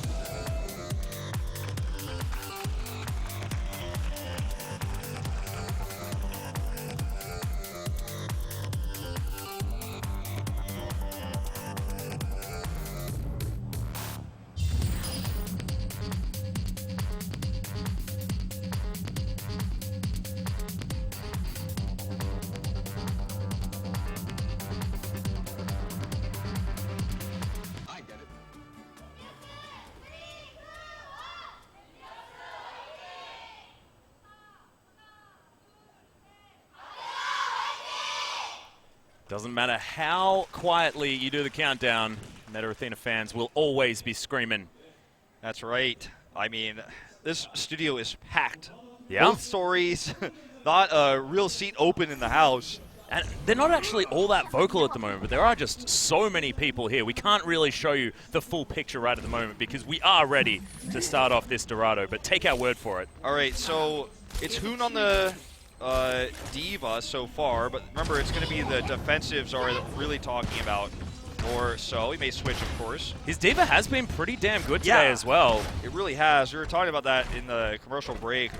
Doesn't matter how quietly you do the countdown, Meta Athena fans will always be screaming. That's right. I mean, this studio is packed. Yeah. Both stories, not a real seat open in the house. And they're not actually all that vocal at the moment, but there are just so many people here. We can't really show you the full picture right at the moment because we are ready to start off this Dorado, but take our word for it. All right, so it's Hoon on the Diva so far, but remember, it's going to be the defensives are really talking about more so. He may switch, of course. His Diva has been pretty damn good today as well. It really has. We were talking about that in the commercial break.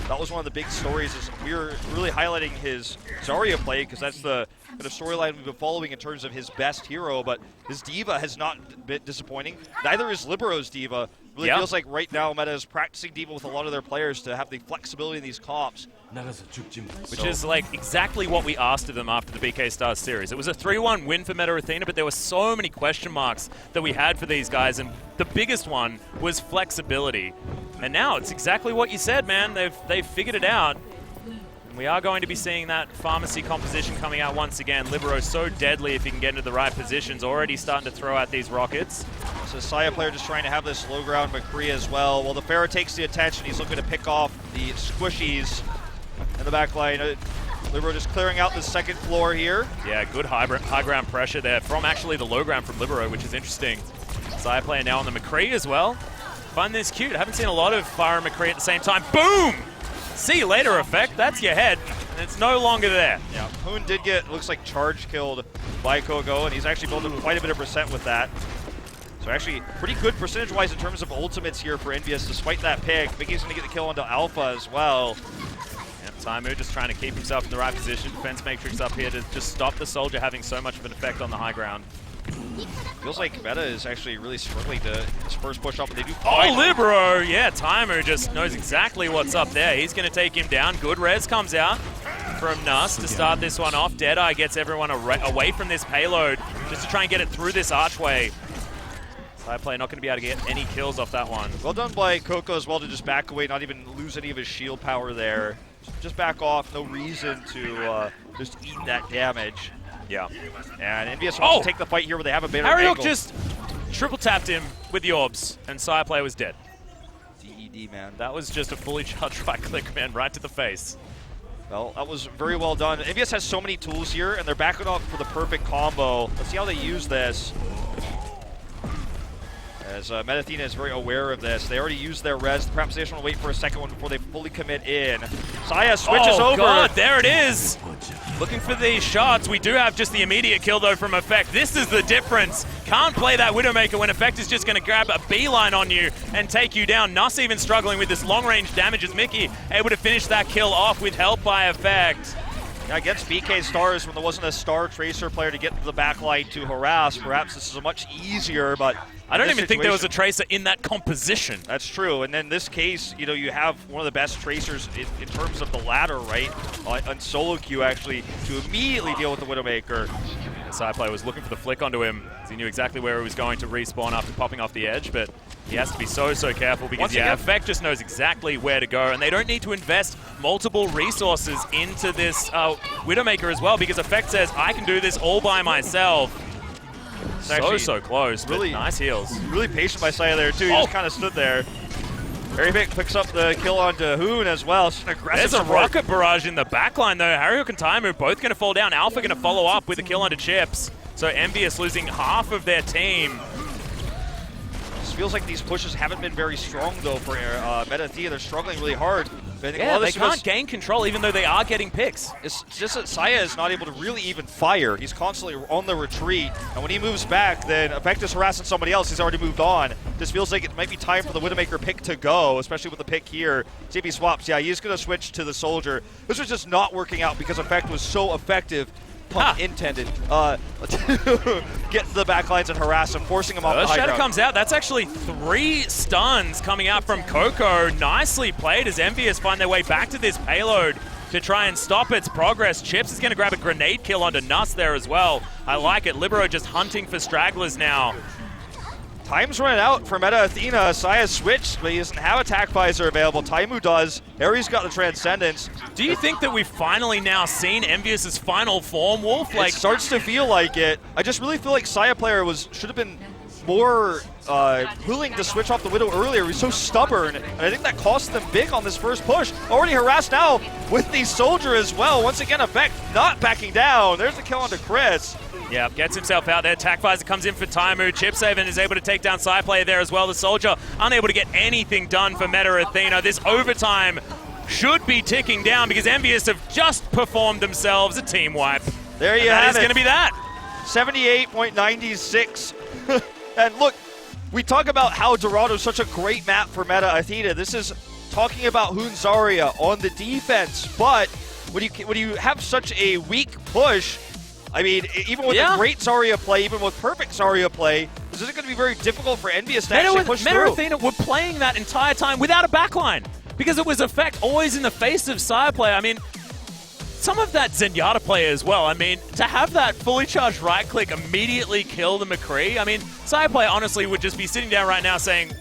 That was one of the big stories. Is we were really highlighting his Zarya play because that's the kind of storyline we've been following in terms of his best hero, but his Diva has not been disappointing. Neither is Libero's Diva. Really feels like right now Meta is practicing Diva with a lot of their players to have the flexibility in these comps. Which is like exactly what we asked of them after the BK Stars series. It was a 3-1 win for Meta Athena, but there were so many question marks that we had for these guys, and the biggest one was flexibility. And now it's exactly what you said, man. They've figured it out. And we are going to be seeing that pharmacy composition coming out once again. Libero so deadly if he can get into the right positions, already starting to throw out these rockets. So Saya player just trying to have this low ground McCree as well. While the Pharah takes the attention, he's looking to pick off the squishies in the back line. Libero just clearing out the second floor here. Yeah, good high ground pressure there from actually the low ground from Libero, which is interesting. Saya player now on the McCree as well. Find this cute. I haven't seen a lot of Fire and McCree at the same time. Boom! See you later effect. That's your head, and it's no longer there. Yeah, Hoon did get, looks like, charge killed by Coco, and he's actually building quite a bit of percent with that. So actually, pretty good percentage-wise in terms of ultimates here for EnVyUs, despite that pick. Mickey's going to get the kill onto Alpha as well. Taimu just trying to keep himself in the right position. Defense Matrix up here to just stop the Soldier having so much of an effect on the high ground. Feels like Meta is actually really struggling to his first push up, but they do Oh, Libero! Yeah, Taimu just knows exactly what's up there. He's going to take him down. Good res comes out from Nuss to start this one off. Deadeye gets everyone away from this payload just to try and get it through this archway. Side player not going to be able to get any kills off that one. Well done by Coco as well to just back away, not even lose any of his shield power there. Just back off, no reason to just eat that damage. Yeah. And EnVyUs wants to take the fight here where they have a better angle. Harryhook just triple tapped him with the orbs, and Sire player was dead. DED, man. That was just a fully charged right click, man, right to the face. Well, that was very well done. EnVyUs has so many tools here, and they're backing up for the perfect combo. Let's see how they use this. As Meta Athena is very aware of this. They already used their res. The Prep Station will wait for a second one before they fully commit in. Saya switches over. God, there it is. Looking for these shots. We do have just the immediate kill, though, from Effect. This is the difference. Can't play that Widowmaker when Effect is just going to grab a beeline on you and take you down. Nuss even struggling with this long-range damage as Mickey able to finish that kill off with help by Effect. Yeah, against BK Stars, when there wasn't a Star Tracer player to get to the back line to harass, perhaps this is a much easier, but I don't even think there was a Tracer in that composition. That's true, and in this case, you know, you have one of the best Tracers in terms of the ladder, right? On solo queue, actually, to immediately deal with the Widowmaker. The side player was looking for the flick onto him, as he knew exactly where he was going to respawn after popping off the edge, but he has to be so careful because, yeah, Effect just knows exactly where to go, and they don't need to invest multiple resources into this Widowmaker as well, because Effect says, I can do this all by myself. So close, really nice heals. Really patient by Saya there, too. He just kind of stood there. Harryhook picks up the kill onto Hoon as well. It's an aggressive There's a rocket barrage in the backline, though. Harryhook and Taimu both going to fall down. Alpha going to follow up with a kill onto Chips. So EnVyUs losing half of their team. This feels like these pushes haven't been very strong, though, for Meta Athena. They're struggling really hard. Yeah, they can't gain control even though they are getting picks. It's just that Saya is not able to really even fire. He's constantly on the retreat, and when he moves back, then Effect is harassing somebody else. He's already moved on. Just feels like it might be time for the Widowmaker pick to go, especially with the pick here. See if he swaps. Yeah, he's going to switch to the Soldier. This was just not working out because Effect was so effective. Pun intended. Get to the back lines and harass him, forcing him off the high Shadow ground. comes out. That's actually 3 stuns coming out from Coco. Nicely played as EnVyUs find their way back to this payload to try and stop its progress. Chips is going to grab a grenade kill onto Nuss there as well. I like it. Libero just hunting for stragglers now. Time's running out for Meta Athena. Saya switched, but he doesn't have Attack Visor available. Taimu does. Ares got the Transcendence. Do you think that we've finally now seen EnVyUs' final form, Wolf? It starts to feel like it. I just really feel like Saya player should have been more willing to switch off the Widow earlier. He's so stubborn, and I think that cost them big on this first push. Already harassed now with the Soldier as well. Once again, Effect not backing down. There's the kill onto Chris. Yeah, gets himself out there. Attack Visor comes in for Taimu. Chipsaven is able to take down Side Player there as well. The Soldier unable to get anything done for Meta Athena. This overtime should be ticking down because EnVyUs have just performed themselves a team wipe. There you have it. That is going to be that. 78.96. And look, we talk about how Dorado's such a great map for Meta Athena. This is talking about Hoon Zarya on the defense, but when you have such a weak push, I mean, even with a great Zarya play, even with perfect Zarya play, this is going to be very difficult for EnVyUs to actually push through. Meta Athena were playing that entire time without a backline because it was Effect always in the face of Side Player. I mean, some of that Zenyatta play as well. I mean, to have that fully charged right click immediately kill the McCree, I mean, Side Player honestly would just be sitting down right now saying,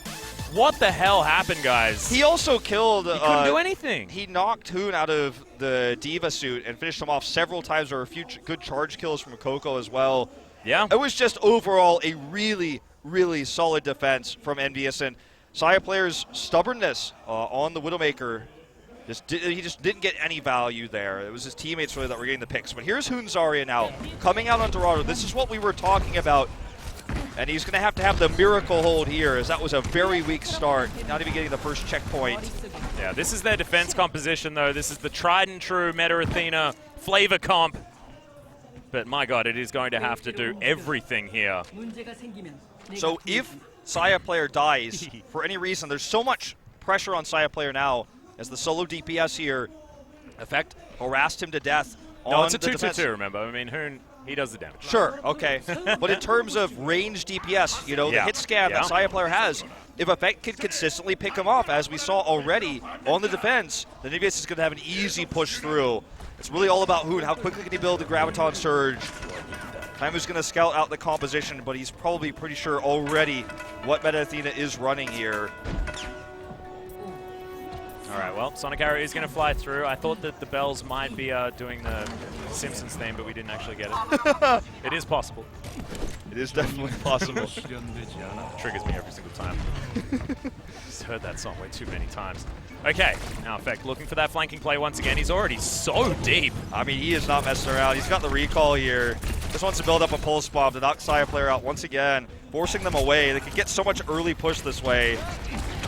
what the hell happened, guys? He also killed... He couldn't do anything. He knocked Hoon out of the Diva suit and finished him off several times. There were a few good charge kills from Coco as well. Yeah. It was just overall a really, really solid defense from EnVyUs. And Saya player's stubbornness on the Widowmaker, he just didn't get any value there. It was his teammates really that were getting the picks. But here's Hoon Zarya now, coming out on Dorado. This is what we were talking about. And he's going to have the miracle hold here, as that was a very weak start. Not even getting the first checkpoint. Yeah, this is their defense composition, though. This is the tried and true Meta Athena flavor comp. But my god, it is going to have to do everything here. So if Saya player dies, for any reason, there's so much pressure on Saya player now, as the solo DPS here, Effect harassed him to death. No, it's a the 2-2-2, remember? I mean, Hoon, he does the damage. Sure, okay. But in terms of range DPS, you know, the hit scan that Saya player has, if Effect can consistently pick him off, as we saw already on the defense, then EnVyUs is going to have an easy push through. It's really all about Hoon. How quickly can he build the Graviton Surge? Taimu's going to scout out the composition, but he's probably pretty sure already what Meta Athena is running here. All right, well, Sonic Arrow is going to fly through. I thought that the bells might be doing the Simpsons theme, but we didn't actually get it. It is possible. It is definitely possible. Triggers me every single time. Just heard that song way too many times. Okay, now Effect looking for that flanking play once again. He's already so deep. I mean, he is not messing around. He's got the recall here. Just wants to build up a pulse bomb to knock Saya player out once again, forcing them away. They could get so much early push this way.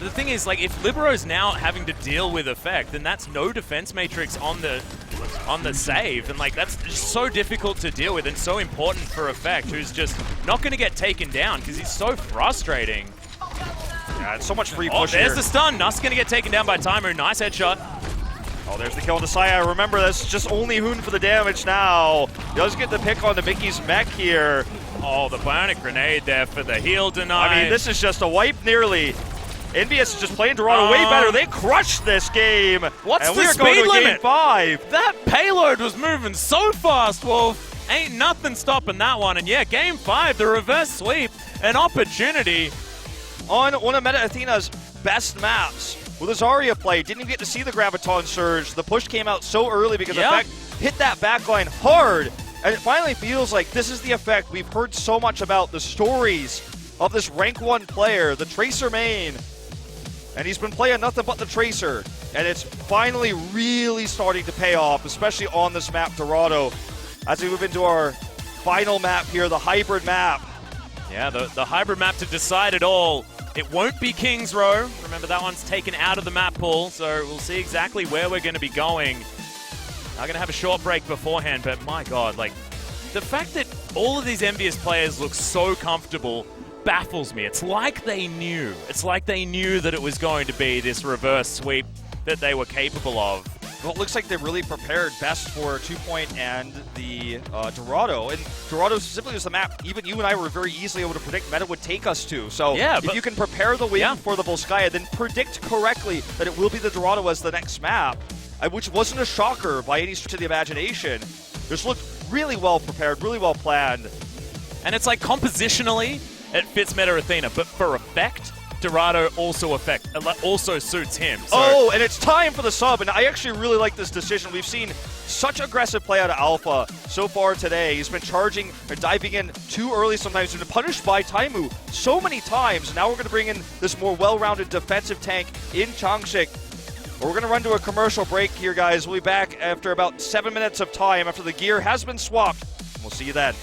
The thing is, like, if Libero's now having to deal with Effect, then that's no defense matrix on the save, and like that's just so difficult to deal with and so important for Effect, who's just not going to get taken down because he's so frustrating. Yeah, it's so much free push there's here. the stun. Nuss going to get taken down by Taimu. Nice headshot. Oh, there's the kill on the Saya. Remember, that's just only Hoon for the damage now. He does get the pick on the Mickey's mech here. Oh, the bionic grenade there for the heal deny. I mean, this is just a wipe nearly. EnVyUs is just playing Dorado way better. They crushed this game. What's and the we're speed going to limit? Game 5. That payload was moving so fast, Wolf. Ain't nothing stopping that one. And yeah, Game 5, the reverse sweep, an opportunity. On one of Meta Athena's best maps, with a Zarya play, didn't even get to see the Graviton Surge. The push came out so early because Effect hit that backline hard. And it finally feels like this is the Effect we've heard so much about, the stories of this rank 1 player, the Tracer main. And he's been playing nothing but the Tracer. And it's finally really starting to pay off, especially on this map, Dorado. As we move into our final map here, the hybrid map. Yeah, the hybrid map to decide it all. It won't be King's Row. Remember, that one's taken out of the map pool, so we'll see exactly where we're going to be going. I'm going to have a short break beforehand, but my god, like, the fact that all of these EnVyUs players look so comfortable baffles me. It's like they knew. It's like they knew that it was going to be this reverse sweep that they were capable of. Well, it looks like they really prepared best for 2 Point and the Dorado. And Dorado specifically was the map even you and I were very easily able to predict Meta would take us to. So if you can prepare the way for the Volskaya, then predict correctly that it will be the Dorado as the next map, which wasn't a shocker by any stretch of the imagination. This looked really well prepared, really well planned. And it's like compositionally, it fits meta Athena. But for effect, Dorado also suits him. So Oh, and it's time for the sub, and I actually really like this decision. We've seen such aggressive play out of Alpha so far today. He's been charging or diving in too early sometimes. He's been punished by Taimu so many times. Now we're going to bring in this more well-rounded defensive tank in Changsik. We're going to run to a commercial break here, guys. We'll be back after about 7 minutes of time after the gear has been swapped. We'll see you then.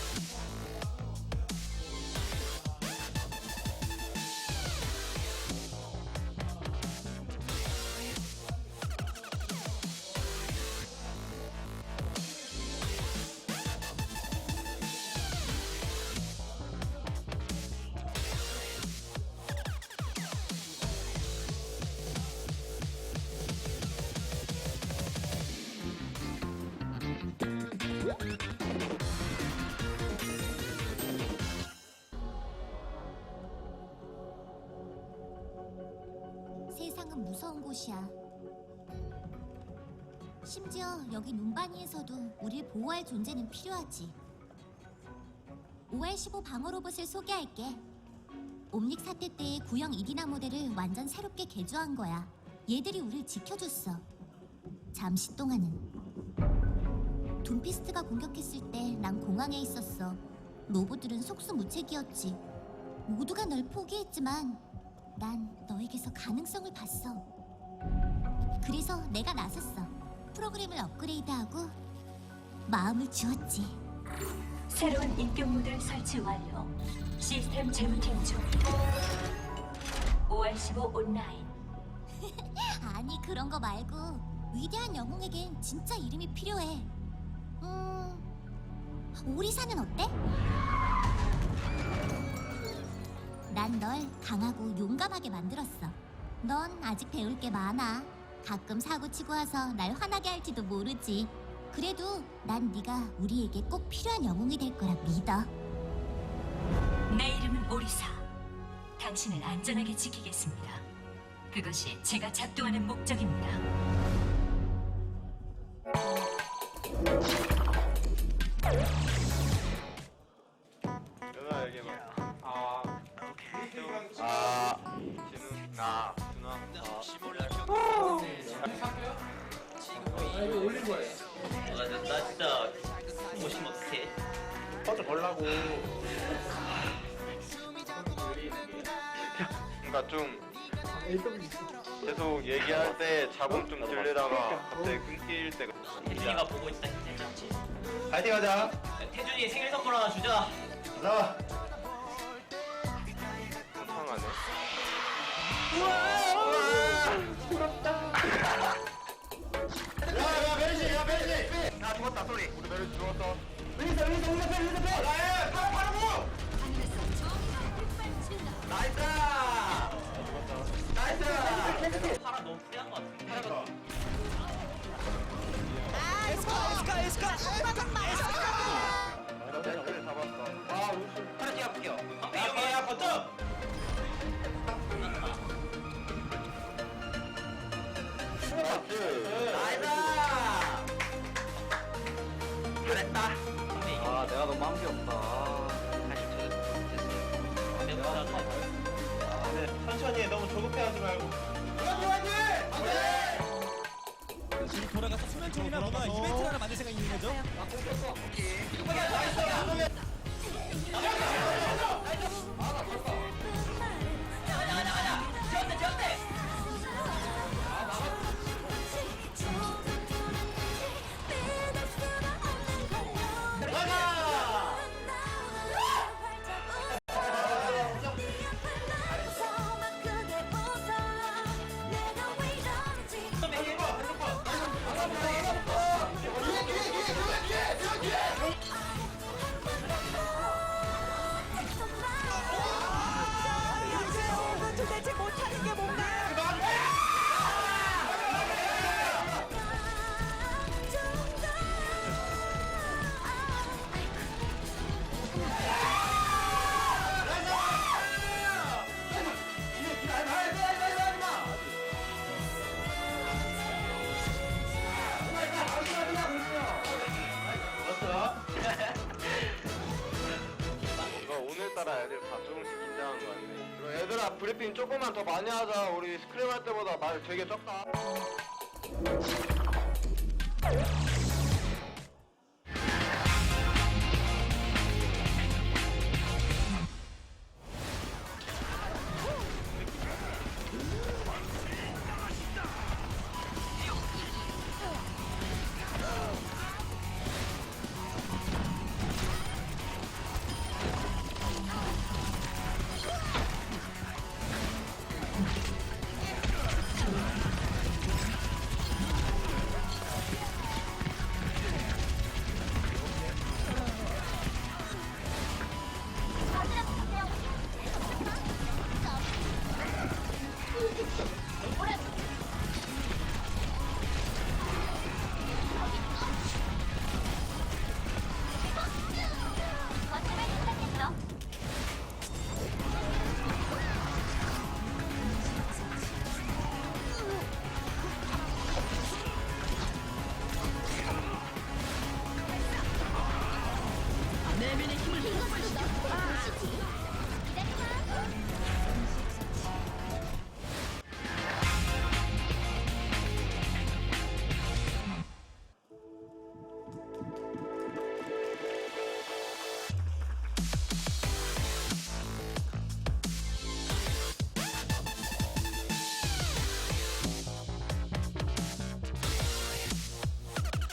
세상은 무서운 곳이야. 심지어 여기 눈바니에서도 우릴 보호할 존재는 필요하지. 5R15 방어 로봇을 소개할게. 옴닉 사태 때의 구형 이디나 모델을 완전 새롭게 개조한 거야. 얘들이 우릴 지켜줬어. 잠시 동안은. 돈피스트가 공격했을 때 난 공항에 있었어. 로봇들은 속수무책이었지. 모두가 널 포기했지만 난 너에게서 가능성을 봤어. 그래서 내가 나섰어. 프로그램을 업그레이드하고 마음을 주었지. 새로운 인격 모델 설치 완료. 시스템 재부팅 중. 5R15 온라인. 아니 그런 거 말고 위대한 영웅에겐 진짜 이름이 필요해. 오리사는 어때? 난 널 강하고 용감하게 만들었어. 넌 아직 배울 게 많아. 가끔 사고치고 와서 날 화나게 할지도 모르지. 그래도 난 네가 우리에게 꼭 필요한 영웅이 될 거라 믿어. 내 이름은 오리사. 당신을 안전하게 지키겠습니다. 그것이 제가 작동하는 목적입니다. 나 진짜 오시면 어떡해? 꺼져 걸라고. 그러니까 좀 계속 얘기할 때 잡음 좀 들리다가 갑자기 끊길 때가. 태준이가 보고 있다. 괜찮지? 파이팅 하자. 태준이 생일 선물 하나 주자. 가자. 한탕하네. 야 메리지. 나 죽었다 소리. 우리 메리지 죽었어. 위에서 나해. 파라고. 나이스. 파라 너무 프리한 것 같은데. 파라가. 파라 뛰어 볼게요. 야 거점. 잘했다. 아 내가 너무 한 게 없다. 사실 천천히 해. 너무 조급해하지 말고. 지금 돌아가서 수면총이나 뭔가 이벤트 하나 만들 생각이 있는 거죠? 브리핑 조금만 더 많이 하자. 우리 스크림 할 때보다 말 되게 적다.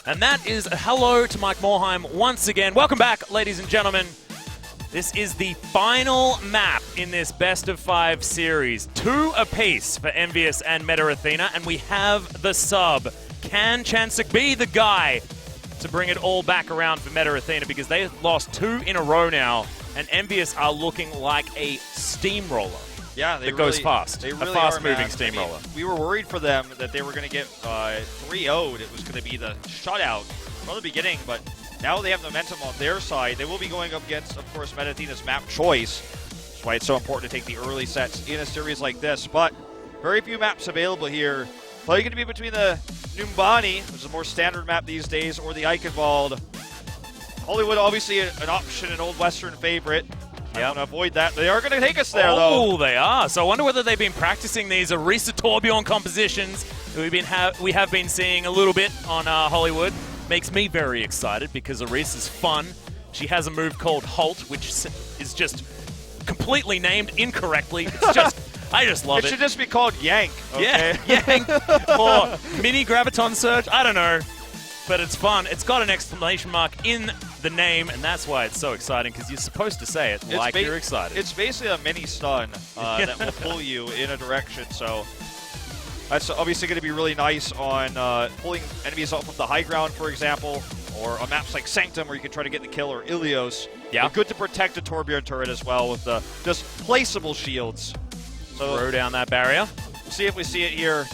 And that is a hello to Mike Morheim once again. Welcome back, ladies and gentlemen. This is the final map in this best of 5 series. 2 apiece for EnVyUs and Meta Athena, and we have the sub. Can Chansuk be the guy to bring it all back around for Meta Athena? Because they lost 2 in a row now, and EnVyUs are looking like a steamroller. Yeah, that goes fast. They really a fast-moving man. steamroller. I mean, we were worried for them that they were going to get 3-0'd. It was going to be the shutout from the beginning, but now they have momentum on their side. They will be going up against, of course, Meta Athena's map choice. That's why it's so important to take the early sets in a series like this. But very few maps available here. Probably going to be between the Numbani, which is a more standard map these days, or the Eichenwald. Hollywood, obviously, an option, an old Western favorite. I want to avoid that. They are going to take us there, though. Oh, they are. So I wonder whether they've been practicing these Orisa Torbjorn compositions that we have been seeing a little bit on Hollywood. Makes me very excited because Orisa's fun. She has a move called Halt, which is just completely named incorrectly. It's just, I just love it. It should just be called Yank. Okay? Yeah, Yank or Mini Graviton Surge. I don't know, but it's fun. It's got an exclamation mark in the name, and that's why it's so exciting, because you're supposed to say it like you're excited. It's basically a mini stun that will pull you in a direction, so that's obviously going to be really nice on pulling enemies off of the high ground, for example, or on maps like Sanctum where you can try to get the kill, or Ilios. Yeah. But good to protect a Torbjorn turret as well with the just placeable shields. So throw down that barrier. We'll see if we see it here,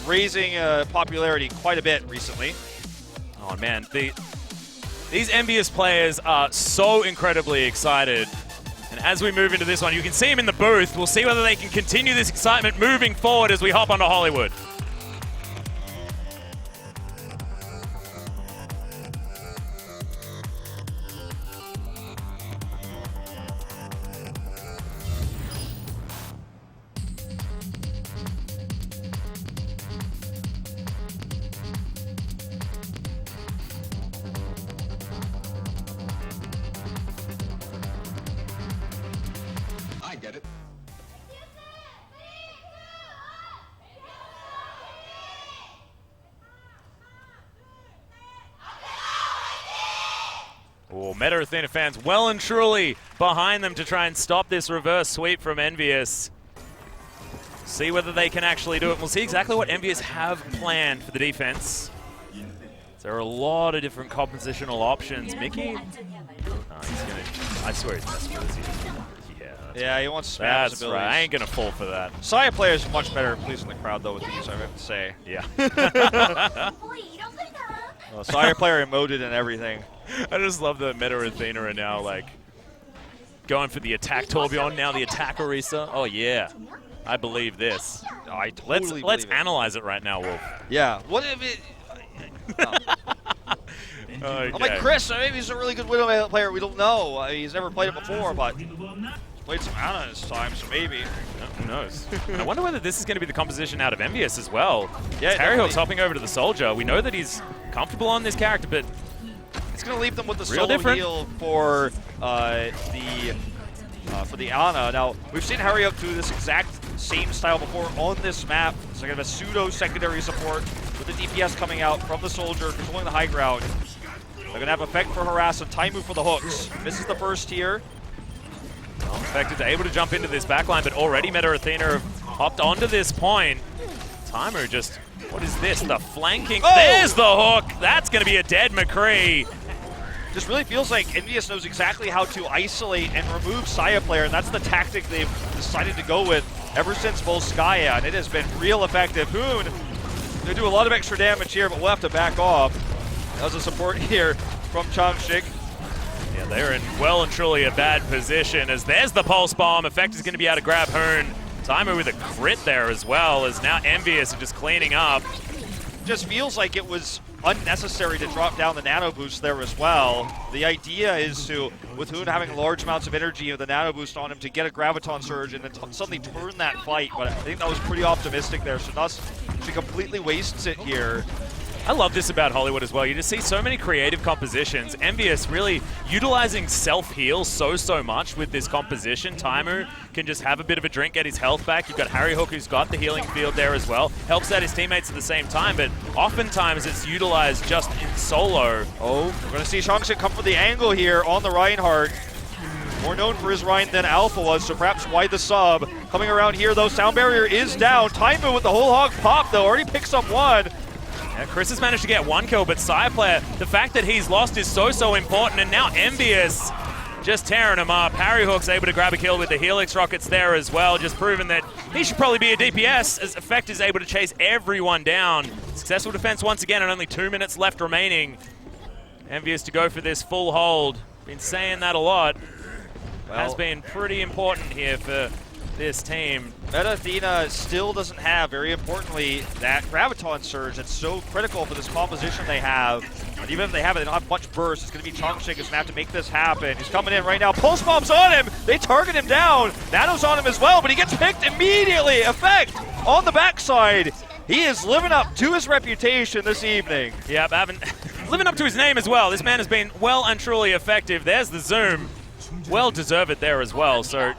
raising popularity quite a bit recently. Oh man, these EnVyUs players are so incredibly excited. And as we move into this one, you can see them in the booth. We'll see whether they can continue this excitement moving forward as we hop onto Hollywood. I get it. Oh, Meta Athena fans well and truly behind them to try and stop this reverse sweep from EnVyUs. See whether they can actually do it. We'll see exactly what EnVyUs have planned for the defense. There are a lot of different compositional options. Mickey? Oh, he's gonna, I swear he's messing with us. Yeah, he wants to spam his That's abilities. right. I ain't going to fall for that. Saya player is much better at pleasing the crowd, though, with these, I have to say. Yeah. Well, Saya player emoted and everything. I just love that Meta Athena are now, like, going for the attack Torbjorn, now the attack Orisa. Oh, yeah. I believe this. I totally Let's believe it. analyze it right now, Wolf. Yeah. What if it... Okay. I'm like, Chris, maybe he's a really good Widow player. We don't know. He's never played it before, but he's played some Ana this time, so maybe. knows? And I wonder whether this is going to be the composition out of EnVyUs as well. Yeah, Harryhook's hopping over to the Soldier. We know that he's comfortable on this character, but it's going to leave them with the real solo different. heal for the Ana. Now, we've seen Harryhook do this exact same style before on this map. So kind of a pseudo secondary support with the DPS coming out from the Soldier, controlling the high ground. They're going to have effect for harass and time move for the hooks. Misses the first here. Effected able to jump into this backline, but already Meta Athena have hopped onto this point. Timer just, what is this? The flanking. Oh! There's the hook. That's going to be a dead McCree. Just really feels like EnVyUs knows exactly how to isolate and remove Saya player, and that's the tactic they've decided to go with ever since Volskaya, and it has been real effective. Hoon, they do a lot of extra damage here, but we'll have to back off. That was a support here from Changshik. Yeah, they're in well and truly a bad position as there's the pulse bomb. Effect is going to be able to grab Hoon. Timer with a crit there as well, as now EnVyUs are just cleaning up. Just feels like it was unnecessary to drop down the nano boost there as well. The idea is to, with Hoon having large amounts of energy with the nano boost on him, to get a graviton surge and then suddenly turn that fight. But I think that was pretty optimistic there. So thus, she completely wastes it here. I love this about Hollywood as well. You just see so many creative compositions. EnVyUs really utilizing self-heal so much with this composition. Timer can just have a bit of a drink, get his health back. You've got Harryhook who's got the healing field there as well. Helps out his teammates at the same time, but oftentimes it's utilized just in solo. Oh, we're going to see Changshik come for the angle here on the Reinhardt. More known for his Rein than Alpha was, so perhaps why the sub. Coming around here though, sound barrier is down. Timer with the whole hog pop though, already picks up one. Yeah, Chris has managed to get one kill, but Sire player, the fact that he's lost is so important, and now EnVyUs just tearing him up. Harryhook's able to grab a kill with the Helix rockets there as well, just proving that he should probably be a DPS, as Effect is able to chase everyone down. Successful defense once again, and only 2 minutes left remaining. EnVyUs to go for this full hold. Been saying that a lot. Well, has been pretty important here for this team. Meta Athena still doesn't have, very importantly, that graviton surge that's so critical for this composition they have. And even if they have it, they don't have much burst. It's going to be Changshik who's going to have to make this happen. He's coming in right now. Pulse bomb's on him. They target him down. Nano's on him as well, but he gets picked immediately. Effect on the backside. He is living up to his reputation this evening. Yep, living up to his name as well. This man has been well and truly effective. There's the zoom. Well deserved there as well. So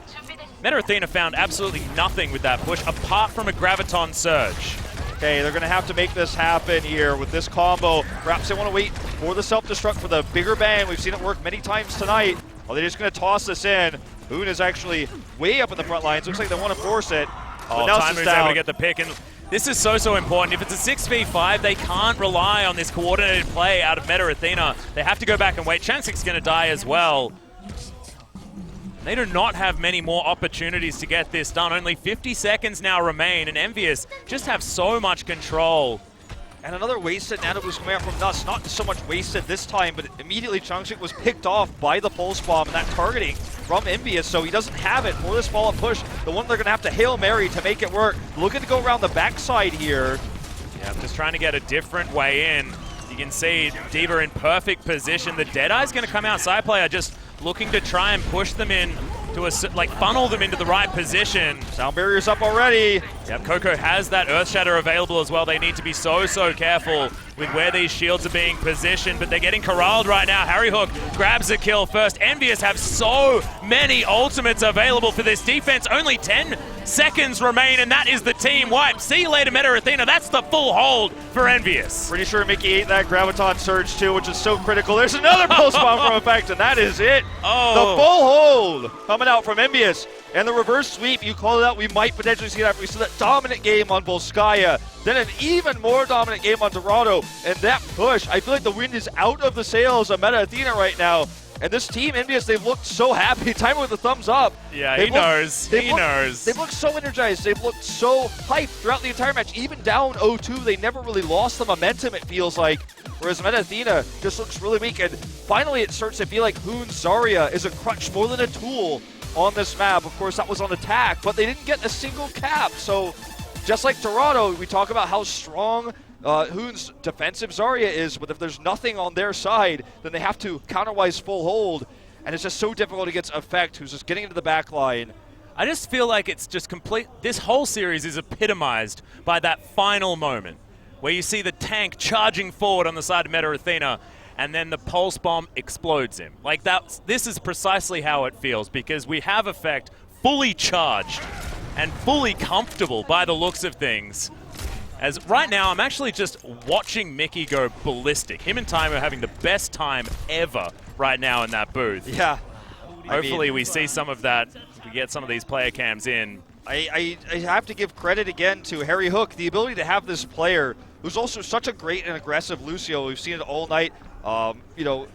Meta Athena found absolutely nothing with that push apart from a graviton surge. Okay, they're going to have to make this happen here with this combo. Perhaps they want to wait for the self-destruct for the bigger bang. We've seen it work many times tonight. Or they're just going to toss this in. Hoon is actually way up in the front lines. Looks like they want to force it. Oh, Timer's able to get the pick. And this is so important. If it's a 6v5, they can't rely on this coordinated play out of Meta Athena. They have to go back and wait. Changshik's going to die as well. They do not have many more opportunities to get this done. Only 50 seconds now remain, and EnVyUs just have so much control. And another wasted nano boost coming out from Nuss. Not so much wasted this time, but immediately Changshik was picked off by the pulse bomb and that targeting from EnVyUs, so he doesn't have it for this follow-up push. The one they're going to have to Hail Mary to make it work. Looking to go around the backside here. Yeah, just trying to get a different way in. You can see D.Va in perfect position. The Deadeye's going to come out. Side player just looking to try and push them in to a, funnel them into the right position. Sound barrier's up already. Yep, Coco has that Earth Shatter available as well. They need to be so careful with where these shields are being positioned, but they're getting corralled right now. Harryhook grabs a kill first. EnVyUs have so many ultimates available for this defense. Only 10 seconds remain, and that is the team wipe. See you later, Meta Athena. That's the full hold for EnVyUs. Pretty sure Mickey ate that graviton surge too, which is so critical. There's another pulse bomb from Effect, and that is it. Oh. The full hold coming out from EnVyUs. And the reverse sweep, you called it out, we might potentially see that. We saw that dominant game on Volskaya, then an even more dominant game on Dorado, and that push, I feel like the wind is out of the sails of Meta Athena right now. And this team, EnVyUs, they've looked so happy. Timer with the thumbs up. Yeah, he knows. He knows. They've looked so energized. They've looked so hyped throughout the entire match. Even down 0-2, they never really lost the momentum, it feels like. Whereas Meta Athena just looks really weak. And finally, it starts to feel like Hoon Zarya is a crutch more than a tool on this map. Of course, that was on attack, but they didn't get a single cap. So just like Dorado, we talk about how strong Hoon's defensive Zarya is, but if there's nothing on their side, then they have to counterwise full hold, and it's just so difficult against Effect, who's just getting into the back line. I just feel like it's just complete. This whole series is epitomized by that final moment where you see the tank charging forward on the side of Meta Athena, and then the pulse bomb explodes him. Like this is precisely how it feels, because we have Effect fully charged and fully comfortable by the looks of things. As right now, I'm actually just watching Mickey go ballistic. Him and Time are having the best time ever right now in that booth. Yeah. Hopefully we see some of that. We get some of these player cams in. I have to give credit again to Harry Hook, the ability to have this player who's also such a great and aggressive Lucio. We've seen it all night. You know,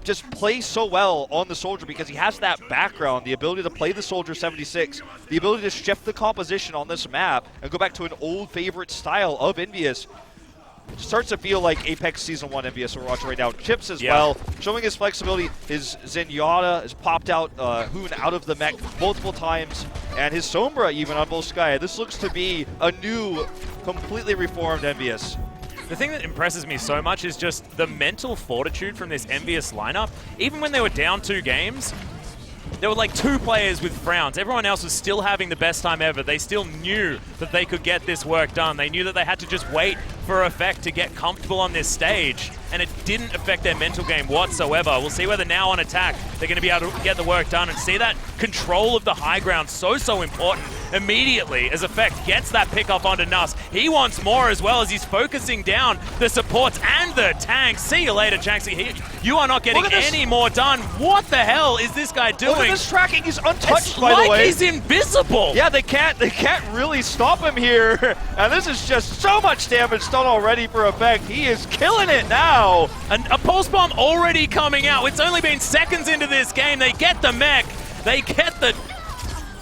just play so well on the Soldier because he has that background, the ability to play the Soldier 76, the ability to shift the composition on this map and go back to an old favorite style of EnVyUs. It starts to feel like Apex Season 1 EnVyUs we're watching right now. Chips as well, showing his flexibility. His Zenyatta has popped out Hoon out of the mech multiple times, and his Sombra even on both Sky. This looks to be a new, completely reformed EnVyUs. The thing that impresses me so much is just the mental fortitude from this EnVyUs lineup. Even when they were down 2 games, there were like 2 players with frowns. Everyone else was still having the best time ever. They still knew that they could get this work done. They knew that they had to just wait for Effect to get comfortable on this stage, and it didn't affect their mental game whatsoever. We'll see whether now on attack they're going to be able to get the work done, and see that control of the high ground so important immediately as Effect gets that pick up onto Nuss. He wants more as well as he's focusing down the supports and the tanks. See you later, Chanxi. You are not getting any more done. What the hell is this guy doing? Look at this tracking. He's untouched, it's by like the way. He's invisible. Yeah, they can't really stop him here. And this is just so much damage done already for Effect. He is killing it now. And a pulse bomb already coming out. It's only been seconds into this game. They get the mech. They get the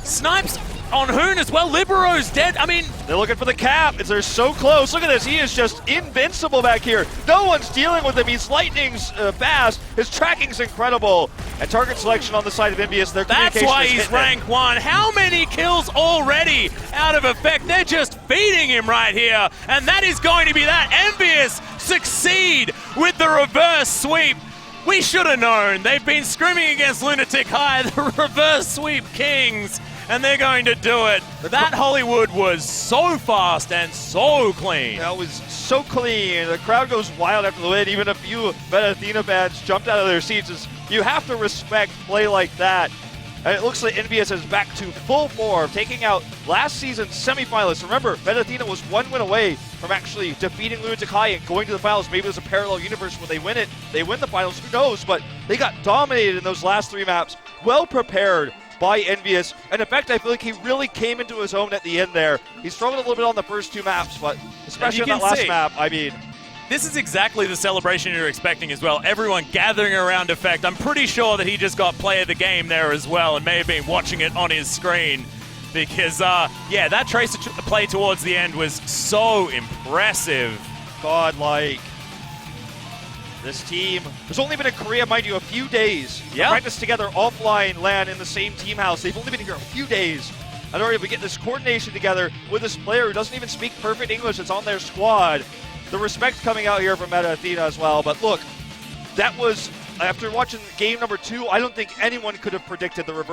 snipes on Hoon as well. Libero's dead. I mean, they're looking for the cap. They're so close. Look at this. He is just invincible back here. No one's dealing with him. He's lightning's fast. His tracking's incredible. And target selection on the side of EnVyUs. Their that's why he's rank 1. How many kills already out of Effect? They're just feeding him right here. And that is going to be that. EnVyUs succeed with the reverse sweep. We should have known. They've been scrimming against Lunatic High, the reverse sweep kings, and they're going to do it. That Hollywood was so fast and so clean. That was so clean. The crowd goes wild after the win. Even a few Meta Athena fans jumped out of their seats. You have to respect play like that. And it looks like EnVyUs is back to full form, taking out last season's semifinalists. Remember, Meta Athena was 1 win away from actually defeating Lunatic High and going to the finals. Maybe there's a parallel universe where they win it. They win the finals, who knows? But they got dominated in those last 3 maps. Well prepared by EnVyUs. And in fact, I feel like he really came into his own at the end there. He struggled a little bit on the first 2 maps, but especially on that last map, I mean... This is exactly the celebration you're expecting as well. Everyone gathering around Effect. I'm pretty sure that he just got play of the game there as well and may have been watching it on his screen. Because, yeah, that Tracer play towards the end was so impressive. Godlike. This team, there's only been in Korea, mind you, a few days. They practiced together offline, LAN in the same team house. They've only been here a few days. And already we get this coordination together with this player who doesn't even speak perfect English that's on their squad. The respect coming out here from Meta Athena as well. But look, that was, after watching game number 2, I don't think anyone could have predicted the reverse.